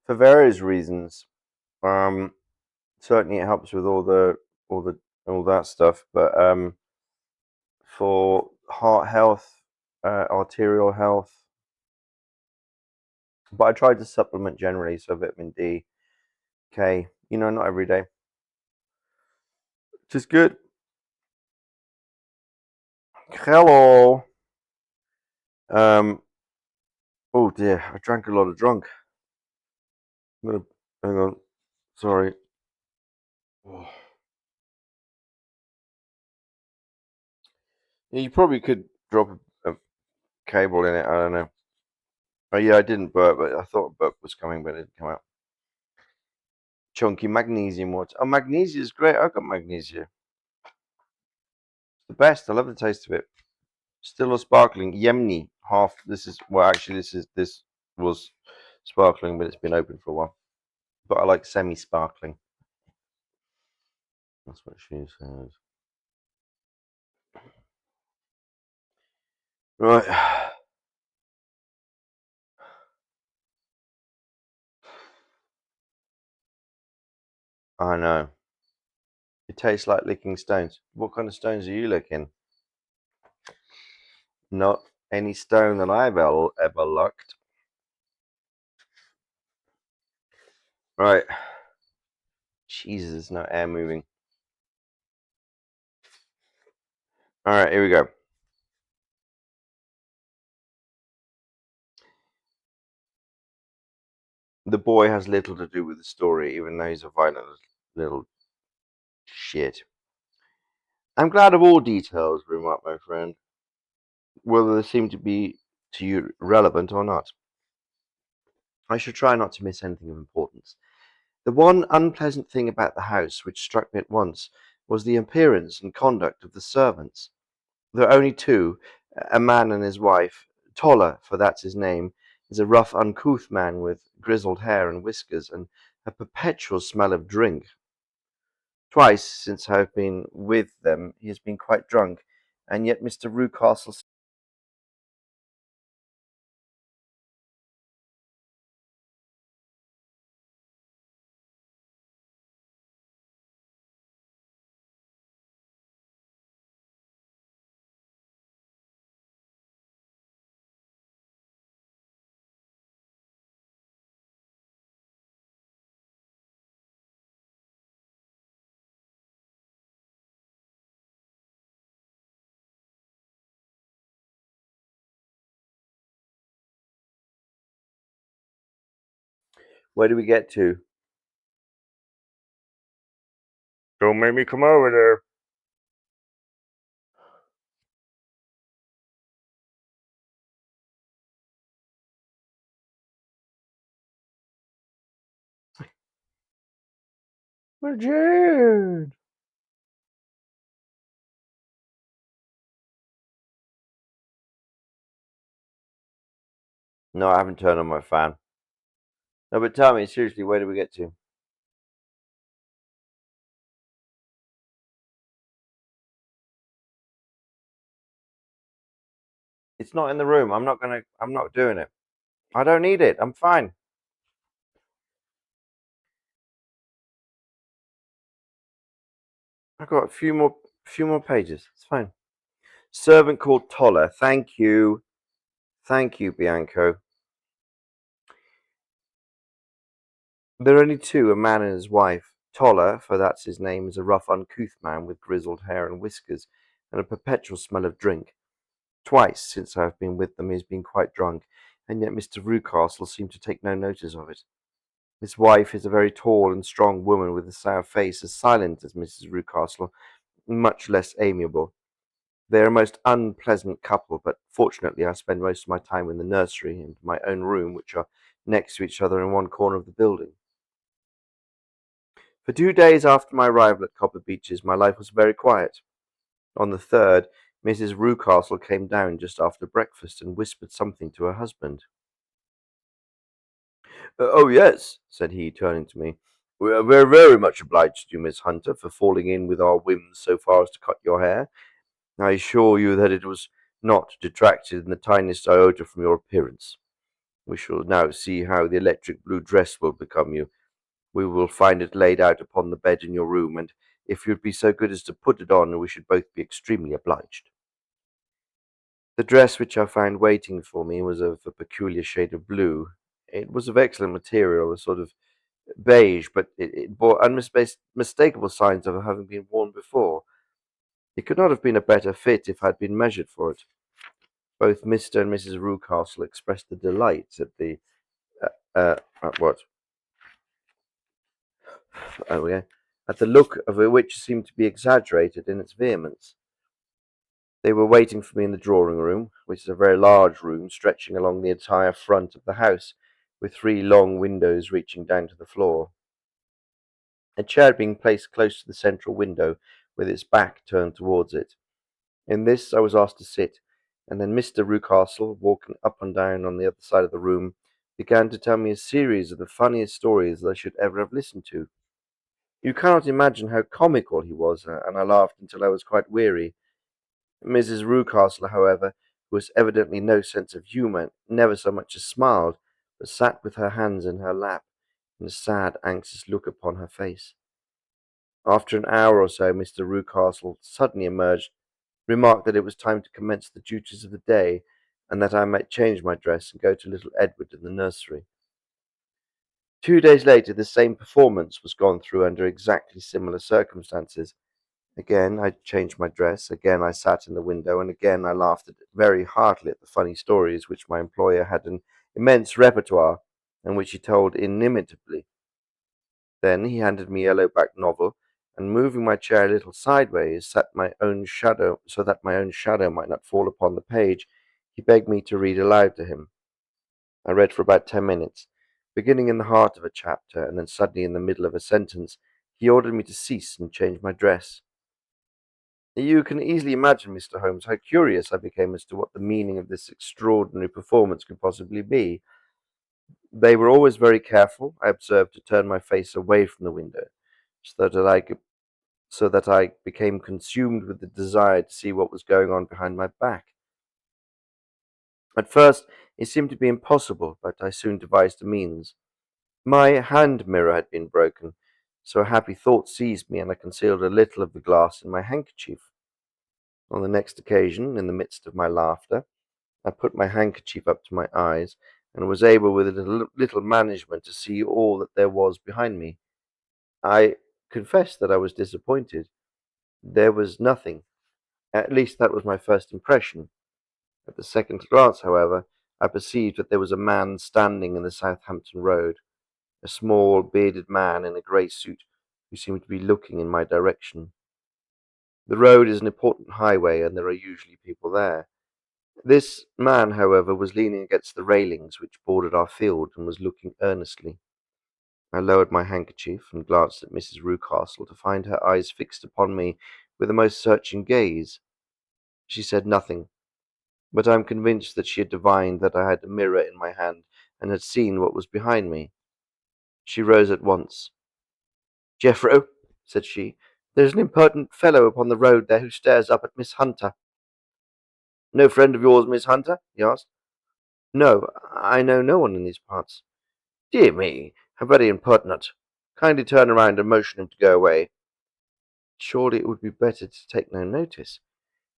for various reasons. Um, Certainly it helps with all the all that stuff, but for heart health, arterial health. But I tried to supplement generally, so vitamin D, K. You know, not every day, which is good. Hello. Um. Oh dear, I drank a lot of drunk. I'm gonna hang on. Sorry. Oh. Yeah, you probably could drop a cable in it. I don't know. Oh yeah, I didn't burp, but I thought a burp was coming, but it didn't come out. Chunky magnesium water. Oh, magnesium is great. I've got magnesium. It's the best. I love the taste of it. Still or sparkling? Yemni. Half. This is well, actually, this was sparkling, but it's been open for a while. But I like semi-sparkling. That's what she says. Right. I know. It tastes like licking stones. What kind of stones are you licking? Not any stone that I've ever lucked. Right. Jesus, there's no air moving. All right, here we go. The boy has little to do with the story, even though he's a violent little shit. I'm glad of all details, remarked my friend, whether they seem to be to you relevant or not. I should try not to miss anything of importance. The one unpleasant thing about the house which struck me at once was the appearance and conduct of the servants. There are only two, a man and his wife. Toller, for that's his name, is a rough, uncouth man with grizzled hair and whiskers, and a perpetual smell of drink. Twice since I have been with them he has been quite drunk, and yet Mr. Rucastle. Where do we get to? Don't make me come over there. Jude. No, I haven't turned on my fan. No, but tell me seriously, where do we get to? It's not in the room. I'm not doing it. I don't need it. I'm fine. I've got a few more pages. It's fine. Servant called Toller. Thank you. Thank you, Bianco. There are only two, a man and his wife. Toller, for that's his name, is a rough, uncouth man with grizzled hair and whiskers, and a perpetual smell of drink. Twice since I have been with them he has been quite drunk, and yet Mr. Rucastle seemed to take no notice of it. His wife is a very tall and strong woman with a sour face, as silent as Mrs. Rucastle, much less amiable. They are a most unpleasant couple, but fortunately I spend most of my time in the nursery and my own room, which are next to each other in one corner of the building. For 2 days after my arrival at Copper Beeches, my life was very quiet. On the third, Mrs. Rucastle came down just after breakfast and whispered something to her husband. Oh, yes, said he, turning to me. We're very much obliged to you, Miss Hunter, for falling in with our whims so far as to cut your hair. I assure you that it was not detracted in the tiniest iota from your appearance. We shall now see how the electric blue dress will become you. We will find it laid out upon the bed in your room, and if you'd be so good as to put it on, we should both be extremely obliged. The dress which I found waiting for me was of a peculiar shade of blue. It was of excellent material, a sort of beige, but it bore unmistakable signs of having been worn before. It could not have been a better fit if I had been measured for it. Both Mr. and Mrs. Rucastle expressed the delight at the at what? Oh yeah, at the look of it, which seemed to be exaggerated in its vehemence. They were waiting for me in the drawing room, which is a very large room stretching along the entire front of the house, with three long windows reaching down to the floor. A chair had been placed close to the central window, with its back turned towards it. In this I was asked to sit, and then Mr. Rucastle, walking up and down on the other side of the room, began to tell me a series of the funniest stories that I should ever have listened to. You cannot imagine how comical he was, and I laughed until I was quite weary. Mrs. Rucastle, however, who was evidently no sense of humour, never so much as smiled, but sat with her hands in her lap, and a sad, anxious look upon her face. After an hour or so, Mr. Rucastle suddenly emerged, remarked that it was time to commence the duties of the day, and that I might change my dress and go to little Edward in the nursery. 2 days later, the same performance was gone through under exactly similar circumstances. Again I changed my dress, again I sat in the window, and again I laughed very heartily at the funny stories which my employer had an immense repertoire, and which he told inimitably. Then he handed me a yellow-backed novel, and moving my chair a little sideways, so that my own shadow might not fall upon the page, he begged me to read aloud to him. I read for about 10 minutes, beginning in the heart of a chapter, and then suddenly in the middle of a sentence. He ordered me to cease and change my dress. You can easily imagine, Mr. Holmes, how curious I became as to what the meaning of this extraordinary performance could possibly be. They were always very careful, I observed, to turn my face away from the window, so that I became consumed with the desire to see what was going on behind my back. At first it seemed to be impossible, but I soon devised a means. My hand mirror had been broken, so a happy thought seized me, and I concealed a little of the glass in my handkerchief. On the next occasion, in the midst of my laughter, I put my handkerchief up to my eyes, and was able with a little management to see all that there was behind me. I confess that I was disappointed. There was nothing. At least that was my first impression. At the second glance, however, I perceived that there was a man standing in the Southampton Road, a small, bearded man in a grey suit, who seemed to be looking in my direction. The road is an important highway, and there are usually people there. This man, however, was leaning against the railings which bordered our field, and was looking earnestly. I lowered my handkerchief and glanced at Mrs. Rucastle, to find her eyes fixed upon me with a most searching gaze. She said nothing, but I am convinced that she had divined that I had a mirror in my hand, and had seen what was behind me. She rose at once. "Jeffro," said she, "there's an impertinent fellow upon the road there who stares up at Miss Hunter." "No friend of yours, Miss Hunter?" he asked. "No, I know no one in these parts." "Dear me, how very impertinent. Kindly turn around and motion him to go away." "Surely it would be better to take no notice."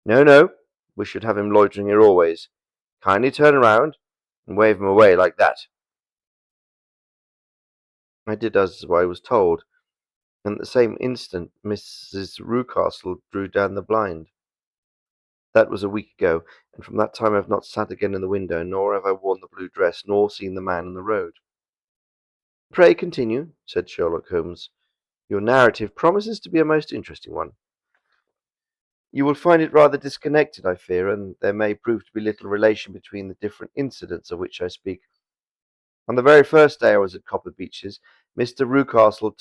"No, no, we should have him loitering here always. Kindly turn around and wave him away like that." I did as I was told, and at the same instant Mrs. Rucastle drew down the blind. That was a week ago, and from that time I have not sat again in the window, nor have I worn the blue dress, nor seen the man in the road. "Pray continue," said Sherlock Holmes. "Your narrative promises to be a most interesting one." "You will find it rather disconnected, I fear, and there may prove to be little relation between the different incidents of which I speak. On the very first day I was at Copper Beeches, Mr. Rucastle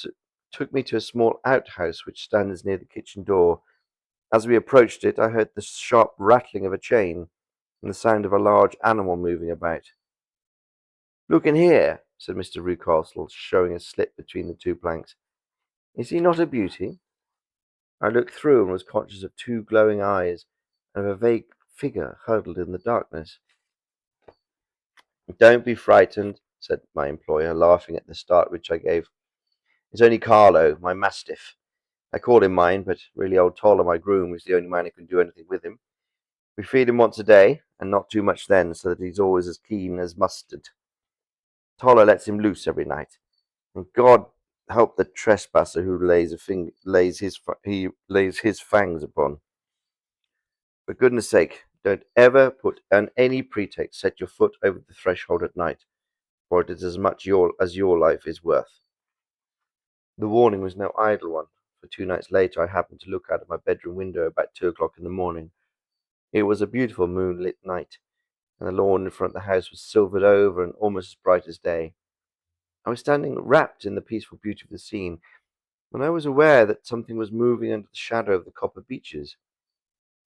took me to a small outhouse which stands near the kitchen door. As we approached it, I heard the sharp rattling of a chain, and the sound of a large animal moving about. "Look in here," said Mr. Rucastle, showing a slit between the two planks. "Is he not a beauty?" I looked through and was conscious of two glowing eyes and of a vague figure huddled in the darkness. "Don't be frightened," said my employer, laughing at the start which I gave. "It's only Carlo, my mastiff. I call him mine, but really old Toller, my groom, is the only man who can do anything with him. We feed him once a day, and not too much then, so that he's always as keen as mustard. Toller lets him loose every night, and God help the trespasser who lays his fangs upon. For goodness sake, don't ever put on any pretext set your foot over the threshold at night, for it is as much as your life is worth." The warning was no idle one, for 2 nights later I happened to look out of my bedroom window about 2 o'clock in the morning. It was a beautiful moonlit night, and the lawn in front of the house was silvered over and almost as bright as day. I was standing wrapped in the peaceful beauty of the scene, when I was aware that something was moving under the shadow of the copper beeches.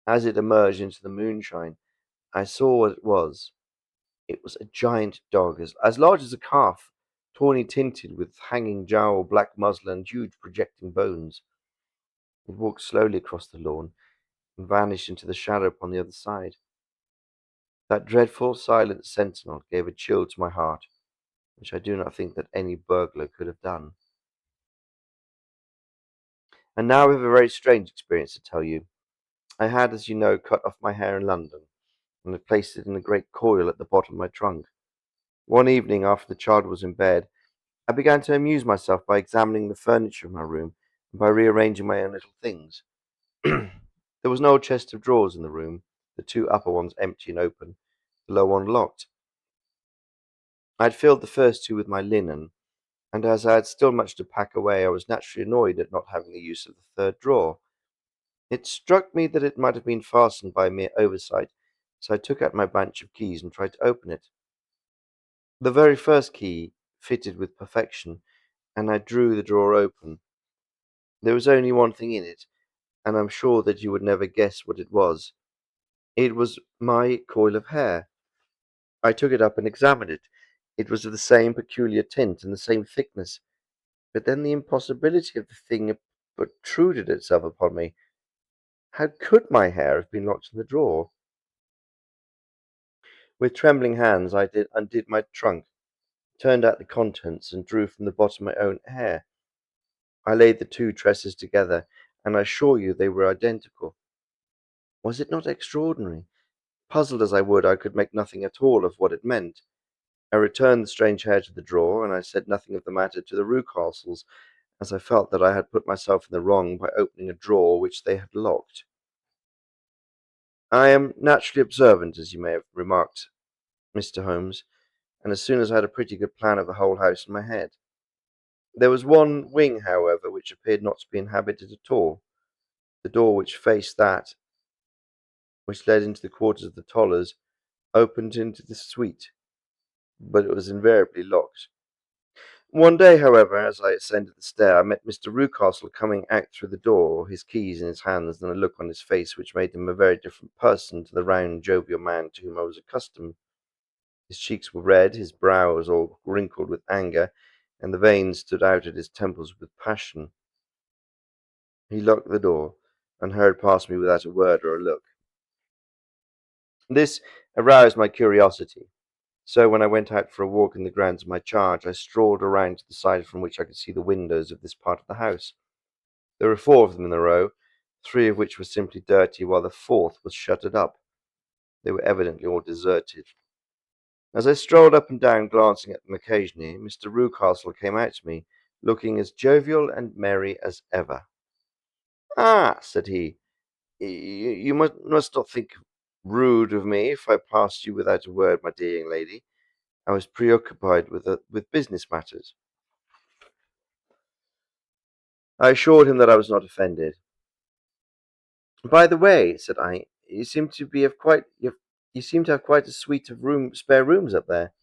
As it emerged into the moonshine, I saw what it was. It was a giant dog, as large as a calf, tawny tinted, with hanging jowl, black muzzle, and huge projecting bones. It walked slowly across the lawn and vanished into the shadow upon the other side. That dreadful, silent sentinel gave a chill to my heart, which I do not think that any burglar could have done. And now I have a very strange experience to tell you. I had, as you know, cut off my hair in London, and had placed it in a great coil at the bottom of my trunk. One evening, after the child was in bed, I began to amuse myself by examining the furniture of my room and by rearranging my own little things. There was an old chest of drawers in the room, the two upper ones empty and open, the lower one locked. I had filled the first two with my linen, and as I had still much to pack away, I was naturally annoyed at not having the use of the third drawer. It struck me that it might have been fastened by mere oversight, so I took out my bunch of keys and tried to open it. The very first key fitted with perfection, and I drew the drawer open. There was only one thing in it, and I'm sure that you would never guess what it was. It was my coil of hair. I took it up and examined it. It was of the same peculiar tint and the same thickness, but then the impossibility of the thing protruded itself upon me. How could my hair have been locked in the drawer? With trembling hands I undid my trunk, turned out the contents, and drew from the bottom my own hair. I laid the two tresses together, and I assure you they were identical. Was it not extraordinary? Puzzled as I would, I could make nothing at all of what it meant. I returned the strange hair to the drawer, and I said nothing of the matter to the Rucastles, as I felt that I had put myself in the wrong by opening a drawer which they had locked. I am naturally observant, as you may have remarked, Mr. Holmes, and as soon as I had a pretty good plan of the whole house in my head. There was one wing, however, which appeared not to be inhabited at all. The door which faced that which led into the quarters of the Tollers opened into the suite, but it was invariably locked. One day, however, as I ascended the stair, I met Mr. Rucastle coming out through the door, his keys in his hands, and a look on his face which made him a very different person to the round, jovial man to whom I was accustomed. His cheeks were red, his brow was all wrinkled with anger, and the veins stood out at his temples with passion. He locked the door, and hurried past me without a word or a look. This aroused my curiosity. So when I went out for a walk in the grounds of my charge, I strolled around to the side from which I could see the windows of this part of the house. There were four of them in a row, three of which were simply dirty, while the fourth was shuttered up. They were evidently all deserted. As I strolled up and down, glancing at them occasionally, Mr. Rucastle came out to me, looking as jovial and merry as ever. "Ah," said he, "you must not think rude of me if I passed you without a word, my dear young lady. I was preoccupied with business matters." I assured him that I was not offended. "By the way," said I, you seem to have quite a suite of spare rooms up there,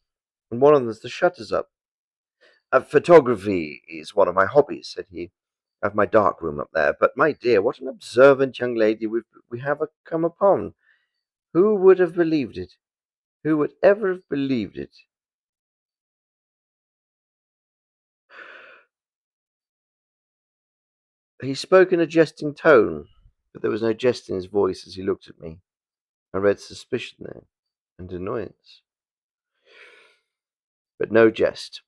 and one of them has the shutters up." "Photography is one of my hobbies," said he. "I have my dark room up there. But, my dear, what an observant young lady we have come upon! Who would have believed it? Who would ever have believed it?" He spoke in a jesting tone, but there was no jest in his voice as he looked at me. I read suspicion there and annoyance, but no jest.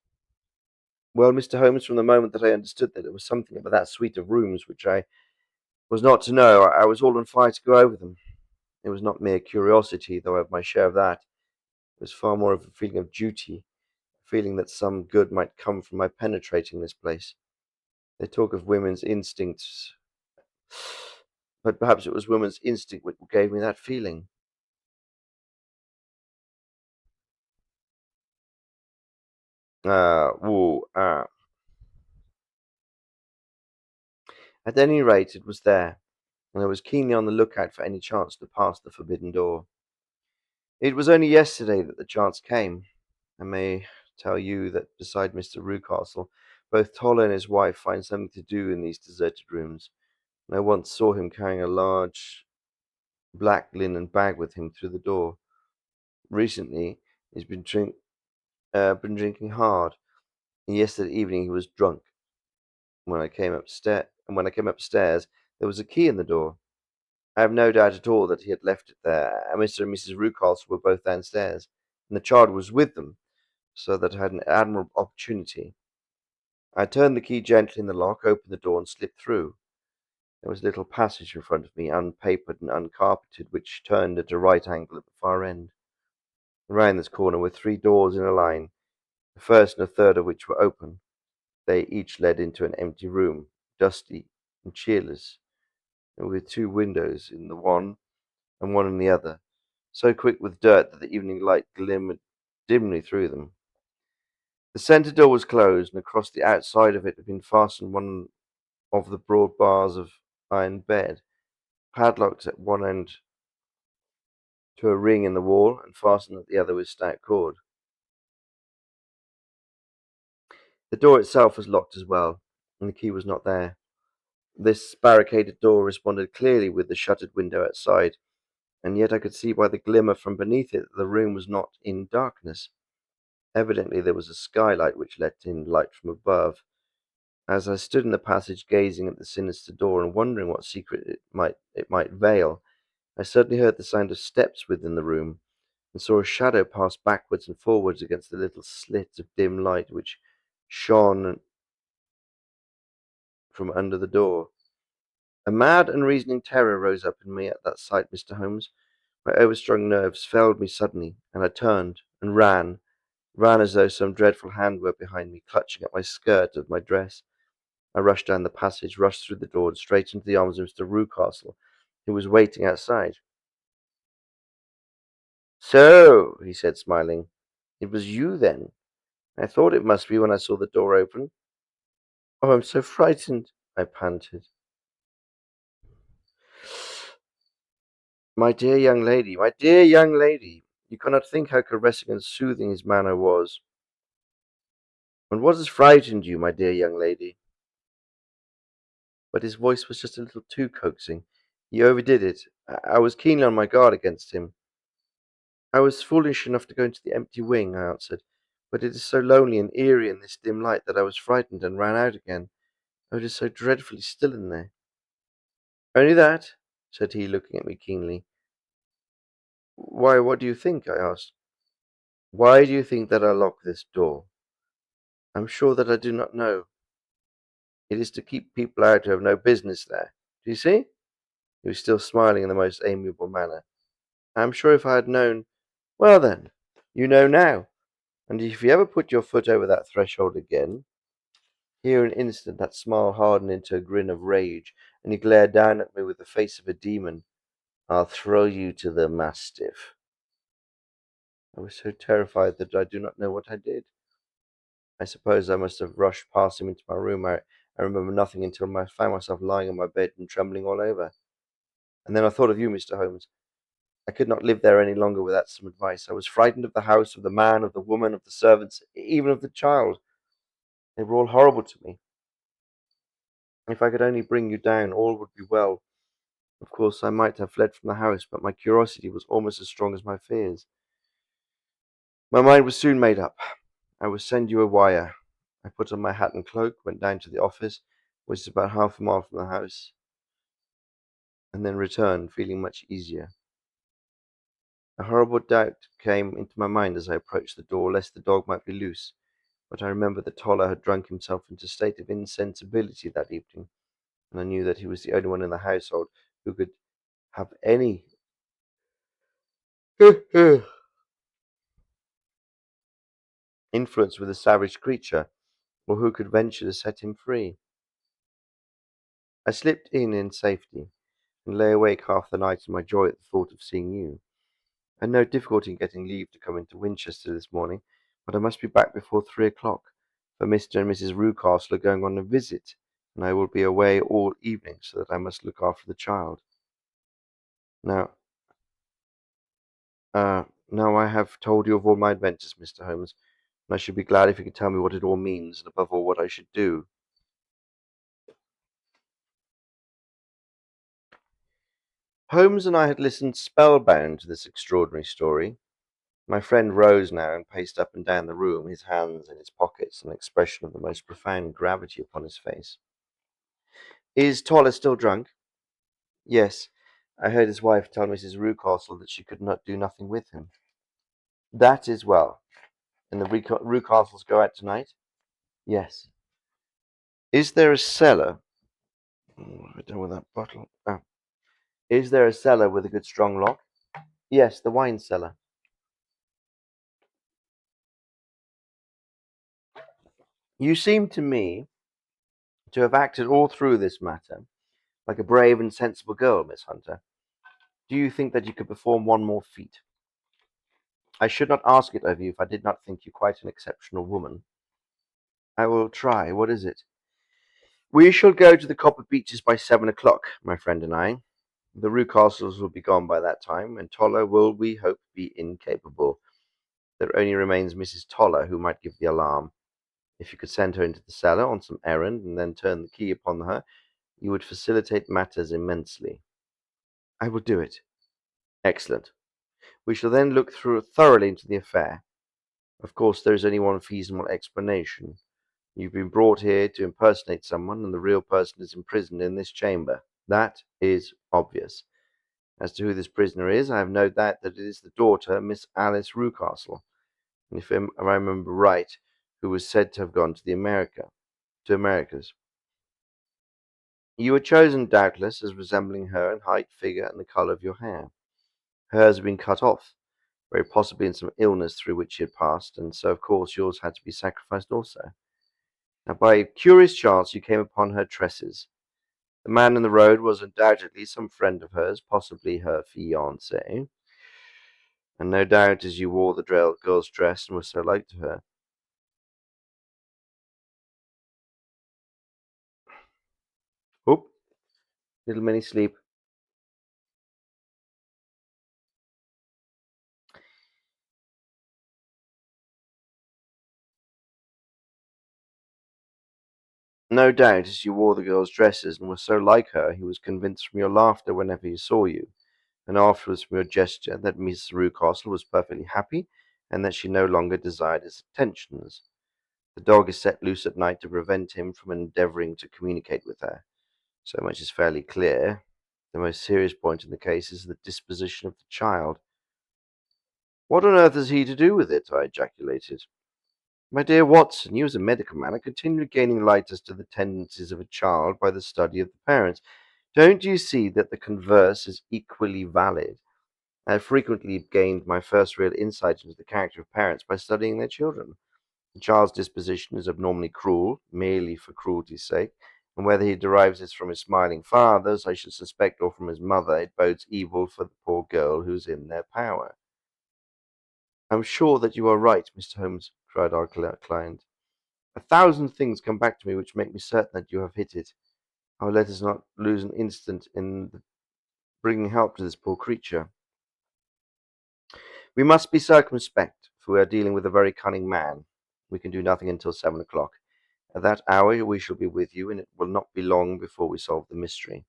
Well, Mr. Holmes, from the moment that I understood that there was something about that suite of rooms which I was not to know, I was all on fire to go over them. It was not mere curiosity, though I have my share of that. It was far more of a feeling of duty, a feeling that some good might come from my penetrating this place. They talk of women's instincts, but perhaps it was women's instinct which gave me that feeling. Ooh, ah. At any rate, it was there, and I was keenly on the lookout for any chance to pass the forbidden door. It was only yesterday that the chance came. I may tell you that beside Mr. Rucastle, both Toller and his wife find something to do in these deserted rooms, and I once saw him carrying a large black linen bag with him through the door. Recently, he's been drinking hard, and yesterday evening he was drunk. When I came upstairs, there was a key in the door. I have no doubt at all that he had left it there, and Mr. and Mrs. Rucastle were both downstairs, and the child was with them, so that I had an admirable opportunity. I turned the key gently in the lock, opened the door, and slipped through. There was a little passage in front of me, unpapered and uncarpeted, which turned at a right angle at the far end. Round this corner were three doors in a line, the first and the third of which were open. They each led into an empty room, dusty and cheerless, and with two windows in the one and one in the other, so quick with dirt that the evening light glimmered dimly through them. The centre door was closed, and across the outside of it had been fastened one of the broad bars of iron bed, padlocked at one end to a ring in the wall, and fastened at the other with stout cord. The door itself was locked as well, and the key was not there. This barricaded door responded clearly with the shuttered window outside, and yet I could see by the glimmer from beneath it that the room was not in darkness. Evidently there was a skylight which let in light from above. As I stood in the passage gazing at the sinister door and wondering what secret it might veil, I suddenly heard the sound of steps within the room, and saw a shadow pass backwards and forwards against the little slit of dim light which shone from under the door. A mad, unreasoning terror rose up in me at that sight, Mr. Holmes. My overstrung nerves failed me suddenly, and I turned and ran as though some dreadful hand were behind me, clutching at my skirt of my dress. I rushed down the passage, rushed through the door, and straight into the arms of Mr. Rucastle, who was waiting outside. So, he said, smiling, it was you then. I thought it must be when I saw the door open. Oh, I'm so frightened, I panted. My dear young lady, you cannot think how caressing and soothing his manner was. And what has frightened you, my dear young lady? But his voice was just a little too coaxing. He overdid it. I was keenly on my guard against him. I was foolish enough to go into the empty wing, I answered, but it is so lonely and eerie in this dim light that I was frightened and ran out again. Oh, it is so dreadfully still in there. Only that? Said he, looking at me keenly. Why, what do you think? I asked. Why do you think that I lock this door? I'm sure that I do not know. It is to keep people out who have no business there. Do you see? He was still smiling in the most amiable manner. I'm sure if I had known. Well then, you know now. And if you ever put your foot over that threshold again. Here in an instant that smile hardened into a grin of rage, and he glared down at me with the face of a demon. I'll throw you to the mastiff. I was so terrified that I do not know what I did. I suppose I must have rushed past him into my room. I remember nothing until I found myself lying on my bed and trembling all over. And then I thought of you, Mr. Holmes. I could not live there any longer without some advice. I was frightened of the house, of the man, of the woman, of the servants, even of the child. They were all horrible to me. If I could only bring you down, all would be well. Of course, I might have fled from the house, but my curiosity was almost as strong as my fears. My mind was soon made up. I would send you a wire. I put on my hat and cloak, went down to the office, which is about half a mile from the house, and then returned, feeling much easier. A horrible doubt came into my mind as I approached the door, lest the dog might be loose, but I remembered that Toller had drunk himself into a state of insensibility that evening, and I knew that he was the only one in the household who could have any influence with a savage creature, or who could venture to set him free. I slipped in safety, and lay awake half the night in my joy at the thought of seeing you. I had no difficulty in getting leave to come into Winchester this morning, but I must be back before 3 o'clock, for Mr. and Mrs. Rucastle are going on a visit, and I will be away all evening, so that I must look after the child. Now, now I have told you of all my adventures, Mr. Holmes, and I should be glad if you could tell me what it all means, and above all, what I should do. Holmes and I had listened spellbound to this extraordinary story. My friend rose now and paced up and down the room, his hands in his pockets, an expression of the most profound gravity upon his face. Is Toller still drunk? Yes. I heard his wife tell Mrs. Rucastle that she could not do nothing with him. That is well. And the Rucastles go out tonight? Yes. Is there a cellar? I don't know with that bottle. Oh. Is there a cellar with a good strong lock? Yes, the wine cellar. You seem to me to have acted all through this matter like a brave and sensible girl, Miss Hunter. Do you think that you could perform one more feat? I should not ask it of you if I did not think you quite an exceptional woman. I will try. What is it? We shall go to the Copper Beeches by 7 o'clock, my friend and I. The Rucastles will be gone by that time, and Toller will, we hope, be incapable. There only remains Mrs. Toller, who might give the alarm. If you could send her into the cellar on some errand, and then turn the key upon her, you would facilitate matters immensely. I will do it. Excellent. We shall then look thoroughly into the affair. Of course, there is only one feasible explanation. You've been brought here to impersonate someone, and the real person is imprisoned in this chamber. That is obvious. As to who this prisoner is, I have no doubt that it is the daughter, Miss Alice Rucastle, and if I remember right, who was said to have gone to Americas. You were chosen, doubtless, as resembling her in height, figure, and the colour of your hair. Hers had been cut off, very possibly in some illness through which she had passed, and so of course yours had to be sacrificed also. Now, by a curious chance, you came upon her tresses. The man in the road was undoubtedly some friend of hers, possibly her fiancé, and no doubt as you wore the girl's dress and were so like to her. Oop, little Minnie sleep. No doubt as you wore the girl's dresses and were so like her, he was convinced from your laughter whenever he saw you, and afterwards from your gesture, that Miss Rucastle was perfectly happy, and that she no longer desired his attentions. The dog is set loose at night to prevent him from endeavouring to communicate with her. So much is fairly clear. The most serious point in the case is the disposition of the child. What on earth has he to do with it? I ejaculated. My dear Watson, you as a medical man are continually gaining light as to the tendencies of a child by the study of the parents. Don't you see that the converse is equally valid? I have frequently gained my first real insight into the character of parents by studying their children. The child's disposition is abnormally cruel, merely for cruelty's sake, and whether he derives this from his smiling father, as I should suspect, or from his mother, it bodes evil for the poor girl who is in their power. I'm sure that you are right, Mr. Holmes, cried our client. 1,000 things come back to me which make me certain that you have hit it. Oh, let us not lose an instant in bringing help to this poor creature. We must be circumspect, for we are dealing with a very cunning man. We can do nothing until 7 o'clock. At that hour we shall be with you, and it will not be long before we solve the mystery.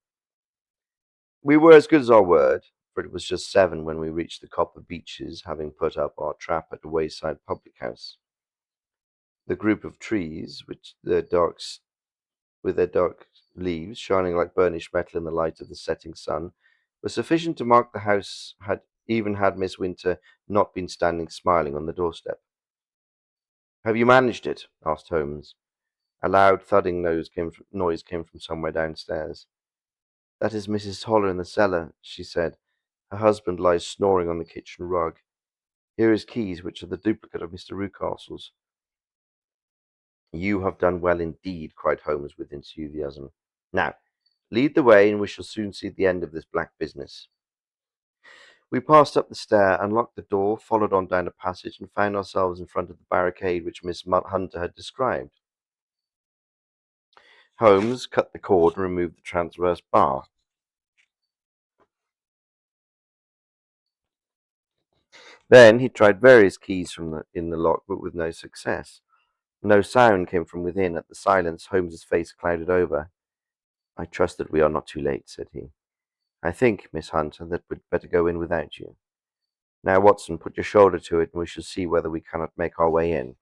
We were as good as our word, for it was just 7 when we reached the Copper Beeches, having put up our trap at a wayside public house. The group of trees, which the dark with their dark leaves shining like burnished metal in the light of the setting sun, were sufficient to mark the house had Miss Winter not been standing smiling on the doorstep. "Have you managed it?" asked Holmes. A loud thudding noise came from somewhere downstairs. "That is Mrs. Toller in the cellar," she said. "Her husband lies snoring on the kitchen rug. Here are his keys, which are the duplicate of Mr. Rucastle's." "You have done well indeed," cried Holmes with enthusiasm. "Now, lead the way, and we shall soon see the end of this black business." We passed up the stair, unlocked the door, followed on down a passage, and found ourselves in front of the barricade which Miss Hunter had described. Holmes cut the cord and removed the transverse bar. Then he tried various keys in the lock, but with no success. No sound came from within. At the silence, Holmes's face clouded over. "I trust that we are not too late," said he. "I think, Miss Hunter, that we'd better go in without you. Now, Watson, put your shoulder to it, and we shall see whether we cannot make our way in."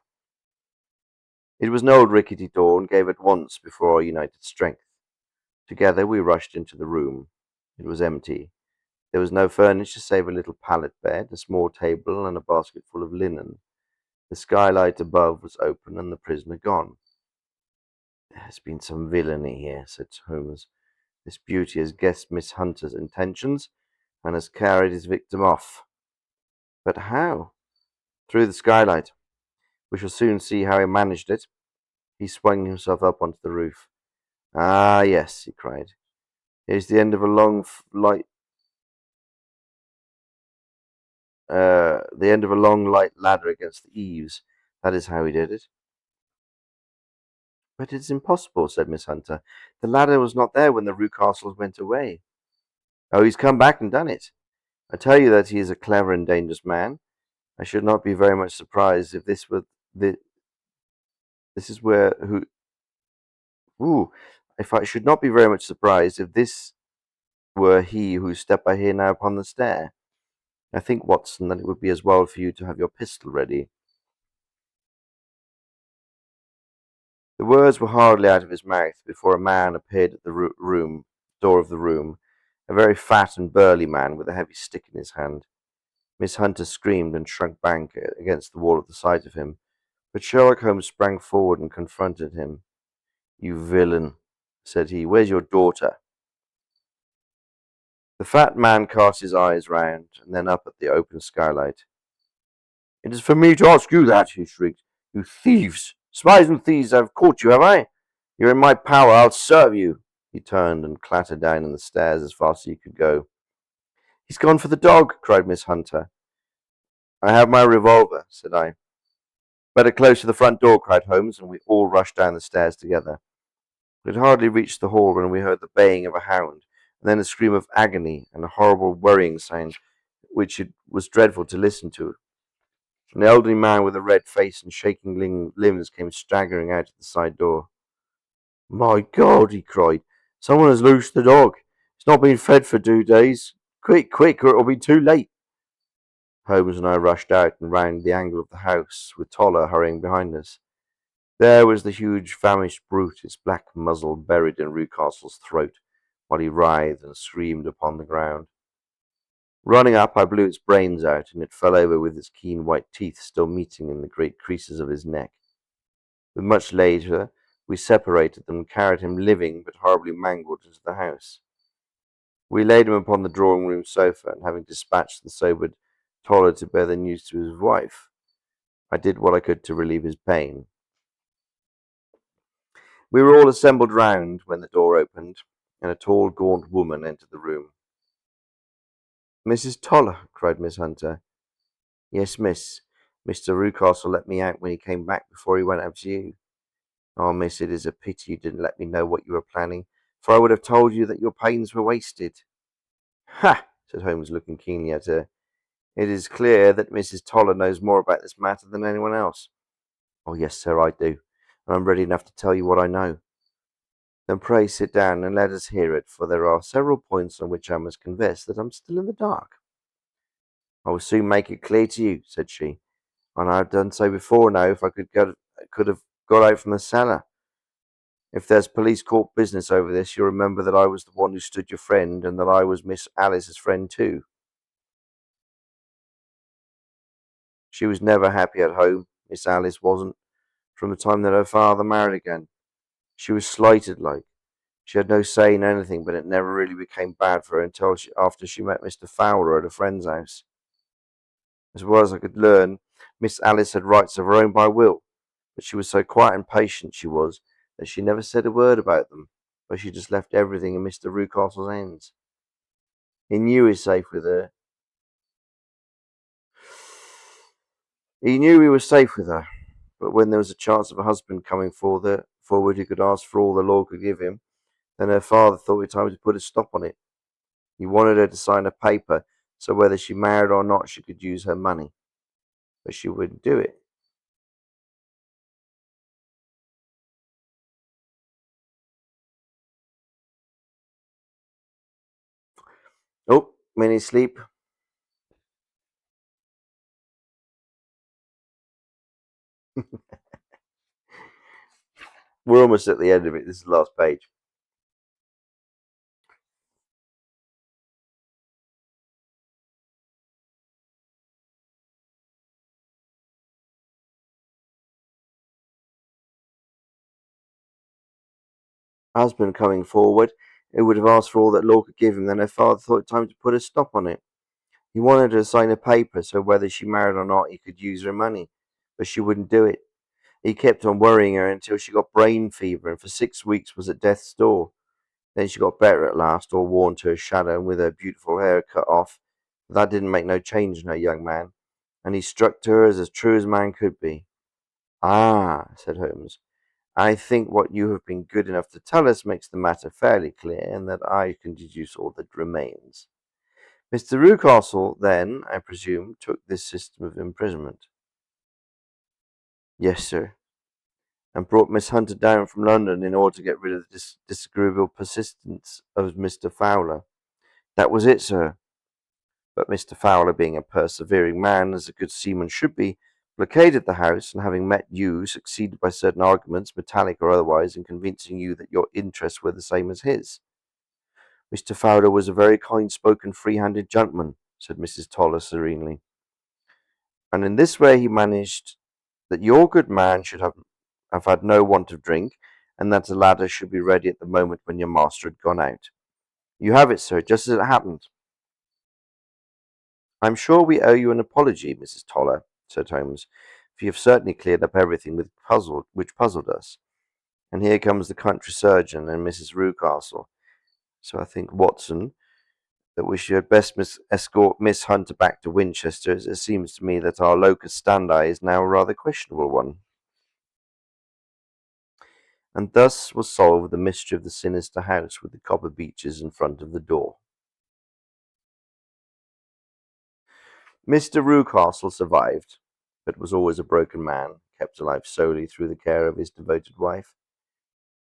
It was an old rickety door, and gave at once before our united strength. Together we rushed into the room. It was empty. There was no furniture save a little pallet bed, a small table, and a basket full of linen. The skylight above was open, and the prisoner gone. "There has been some villainy here," said Holmes. "This beauty has guessed Miss Hunter's intentions, and has carried his victim off." "But how?" "Through the skylight. We shall soon see how he managed it." He swung himself up onto the roof. "Ah, yes," he cried. "Here's the end of a long light ladder against the eaves. That is how he did it." "But it is impossible," said Miss Hunter. "The ladder was not there when the Rucastles went away." "Oh, he's come back and done it. I tell you that he is a clever and dangerous man. I should not be very much surprised if the this is where who ooh if I should not be very much surprised if this were he whose step I hear now upon the stair. I think, Watson, that it would be as well for you to have your pistol ready." The words were hardly out of his mouth before a man appeared at the door of the room, a very fat and burly man with a heavy stick in his hand. Miss Hunter screamed and shrunk back against the wall at the sight of him, but Sherlock Holmes sprang forward and confronted him. "You villain," said he, "where's your daughter?" The fat man cast his eyes round, and then up at the open skylight. "It is for me to ask you that," he shrieked. "You thieves! Spies and thieves! I've caught you, have I? You're in my power. I'll serve you." He turned and clattered down the stairs as fast as he could go. "He's gone for the dog," cried Miss Hunter. "I have my revolver," said I. "Better close to the front door," cried Holmes, and we all rushed down the stairs together. We had hardly reached the hall when we heard the baying of a hound, and then a scream of agony and a horrible worrying sound, which it was dreadful to listen to. An elderly man with a red face and shaking limbs came staggering out at the side door. "My God!" he cried. "Someone has loosed the dog. It's not been fed for 2 days. Quick, quick, or it'll be too late." Holmes and I rushed out and round the angle of the house, with Toller hurrying behind us. There was the huge famished brute, its black muzzle buried in Rucastle's throat, while he writhed and screamed upon the ground. Running up, I blew its brains out, and it fell over with its keen white teeth still meeting in the great creases of his neck. With much labour, we separated them and carried him living but horribly mangled into the house. We laid him upon the drawing-room sofa, and having dispatched the sobered Toller to bear the news to his wife, I did what I could to relieve his pain. We were all assembled round when the door opened, and a tall, gaunt woman entered the room. "Mrs. Toller," cried Miss Hunter. "Yes, miss. Mr. Rucastle let me out when he came back before he went up to you. Oh, miss, it is a pity you didn't let me know what you were planning, for I would have told you that your pains were wasted." "Ha!" said Holmes, looking keenly at her. "It is clear that Mrs. Toller knows more about this matter than anyone else." "Oh, yes, sir, I do, and I'm ready enough to tell you what I know." "Then pray sit down and let us hear it, for there are several points on which I must confess that I'm still in the dark." "I will soon make it clear to you," said she, "and I have done so before now if I could have got out from the cellar. If there's police court business over this, you'll remember that I was the one who stood your friend and that I was Miss Alice's friend too. She was never happy at home, Miss Alice wasn't, from the time that her father married again. She was slighted like. She had no say in anything, but it never really became bad for her until after she met Mr. Fowler at a friend's house. As well as I could learn, Miss Alice had rights of her own by will, but she was so quiet and patient, she was, that she never said a word about them, but she just left everything in Mr. Rucastle's hands. He knew he was safe with her. He knew he was safe with her, but when there was a chance of a husband coming forward who could ask for all the law could give him, then her father thought it time to put a stop on it. He wanted her to sign a paper so whether she married or not she could use her money, but she wouldn't do it. Oh, mini sleep. We're almost at the end of it. This is the last page. Husband coming forward, who would have asked for all that law could give him, then her father thought it time to put a stop on it. He wanted her to sign a paper so whether she married or not he could use her money, but she wouldn't do it. He kept on worrying her until she got brain fever and for 6 weeks was at death's door. Then she got better at last, all worn to her shadow and with her beautiful hair cut off. But that didn't make no change in her young man, and he struck to her as true as man could be. Ah, said Holmes, I think what you have been good enough to tell us makes the matter fairly clear, and that I can deduce all that remains. Mr. Rucastle, then, I presume, took this system of imprisonment. Yes, sir, and brought Miss Hunter down from London in order to get rid of the disagreeable persistence of Mr. Fowler. That was it, sir. But Mr. Fowler, being a persevering man, as a good seaman should be, blockaded the house, and having met you, succeeded by certain arguments, metallic or otherwise, in convincing you that your interests were the same as his. Mr. Fowler was a very kind-spoken, free-handed gentleman, said Mrs. Toller serenely, and in this way he managed that your good man should have had no want of drink, and that a ladder should be ready at the moment when your master had gone out. You have it, sir, just as it happened. I'm sure we owe you an apology, Mrs. Toller, said Holmes, for you have certainly cleared up everything which puzzled us. And here comes the country surgeon and Mrs. Rucastle. So I think, Watson, that we should best escort Miss Hunter back to Winchester, as it seems to me that our locus standi is now a rather questionable one. And thus was solved the mystery of the sinister house with the copper beeches in front of the door. Mr. Rucastle survived, but was always a broken man, kept alive solely through the care of his devoted wife.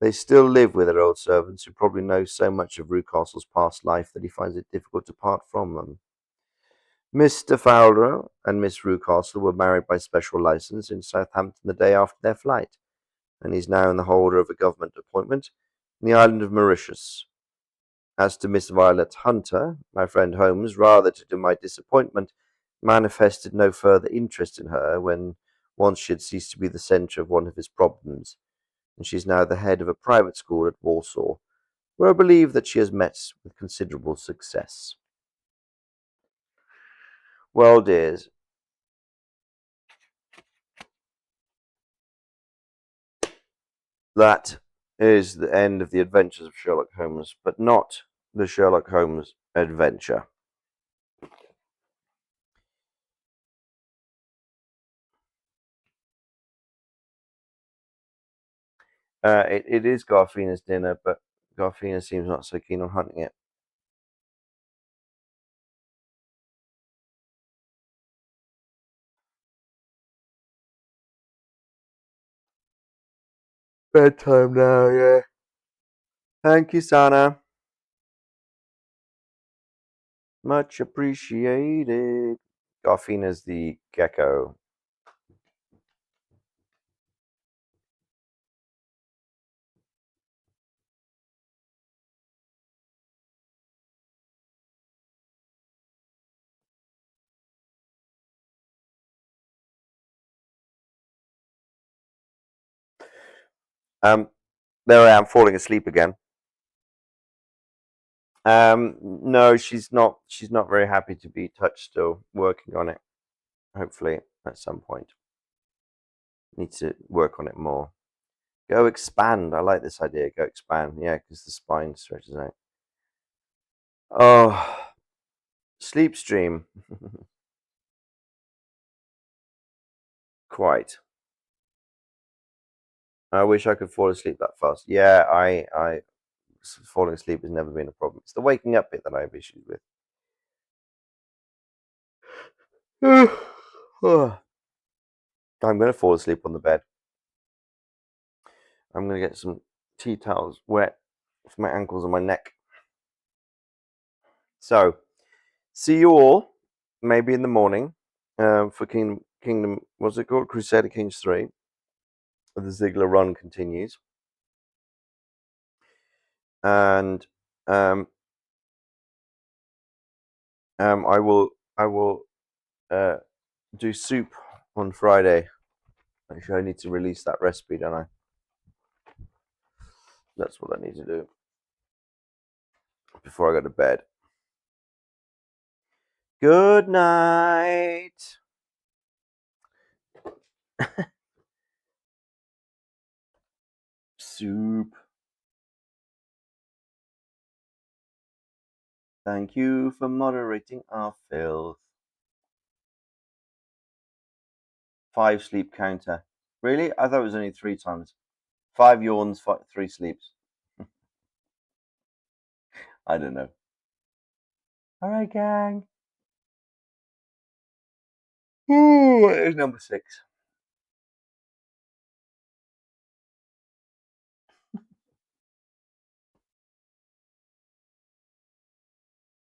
They still live with their old servants, who probably know so much of Rucastle's past life that he finds it difficult to part from them. Mr. Fowler and Miss Rucastle were married by special license in Southampton the day after their flight, and is now in the holder of a government appointment in the island of Mauritius. As to Miss Violet Hunter, my friend Holmes, rather to my disappointment, manifested no further interest in her when once she had ceased to be the centre of one of his problems, and she is now the head of a private school at Warsaw, where I believe that she has met with considerable success. Well, dears, that is the end of the adventures of Sherlock Holmes, but not the Sherlock Holmes adventure. It is Garfina's dinner, but Garfina seems not so keen on hunting it. Bedtime now, yeah. Thank you, Sana. Much appreciated. Garfina's the gecko. There I am falling asleep again. No, she's not. She's not very happy to be touched still. Working on it. Hopefully, at some point. Need to work on it more. Go expand. I like this idea. Go expand. Yeah, because the spine stretches out. Oh, sleep stream. Quite. I wish I could fall asleep that fast. Yeah, I falling asleep has never been a problem. It's the waking up bit that I have issues with. I'm going to fall asleep on the bed. I'm going to get some tea towels wet for my ankles and my neck. So, see you all maybe in the morning for Kingdom. What's it called? Crusader Kings 3. The Ziggler run continues, and I will uh, do soup on Friday. Actually, I need to release that recipe, don't I? That's what I need to do before I go to bed. Good night. Soup. Thank you for moderating our filth. 5 sleep counter. Really? I thought it was only 3 times. 5 yawns, 3 sleeps. I don't know. All right, gang. Ooh, it is number 6.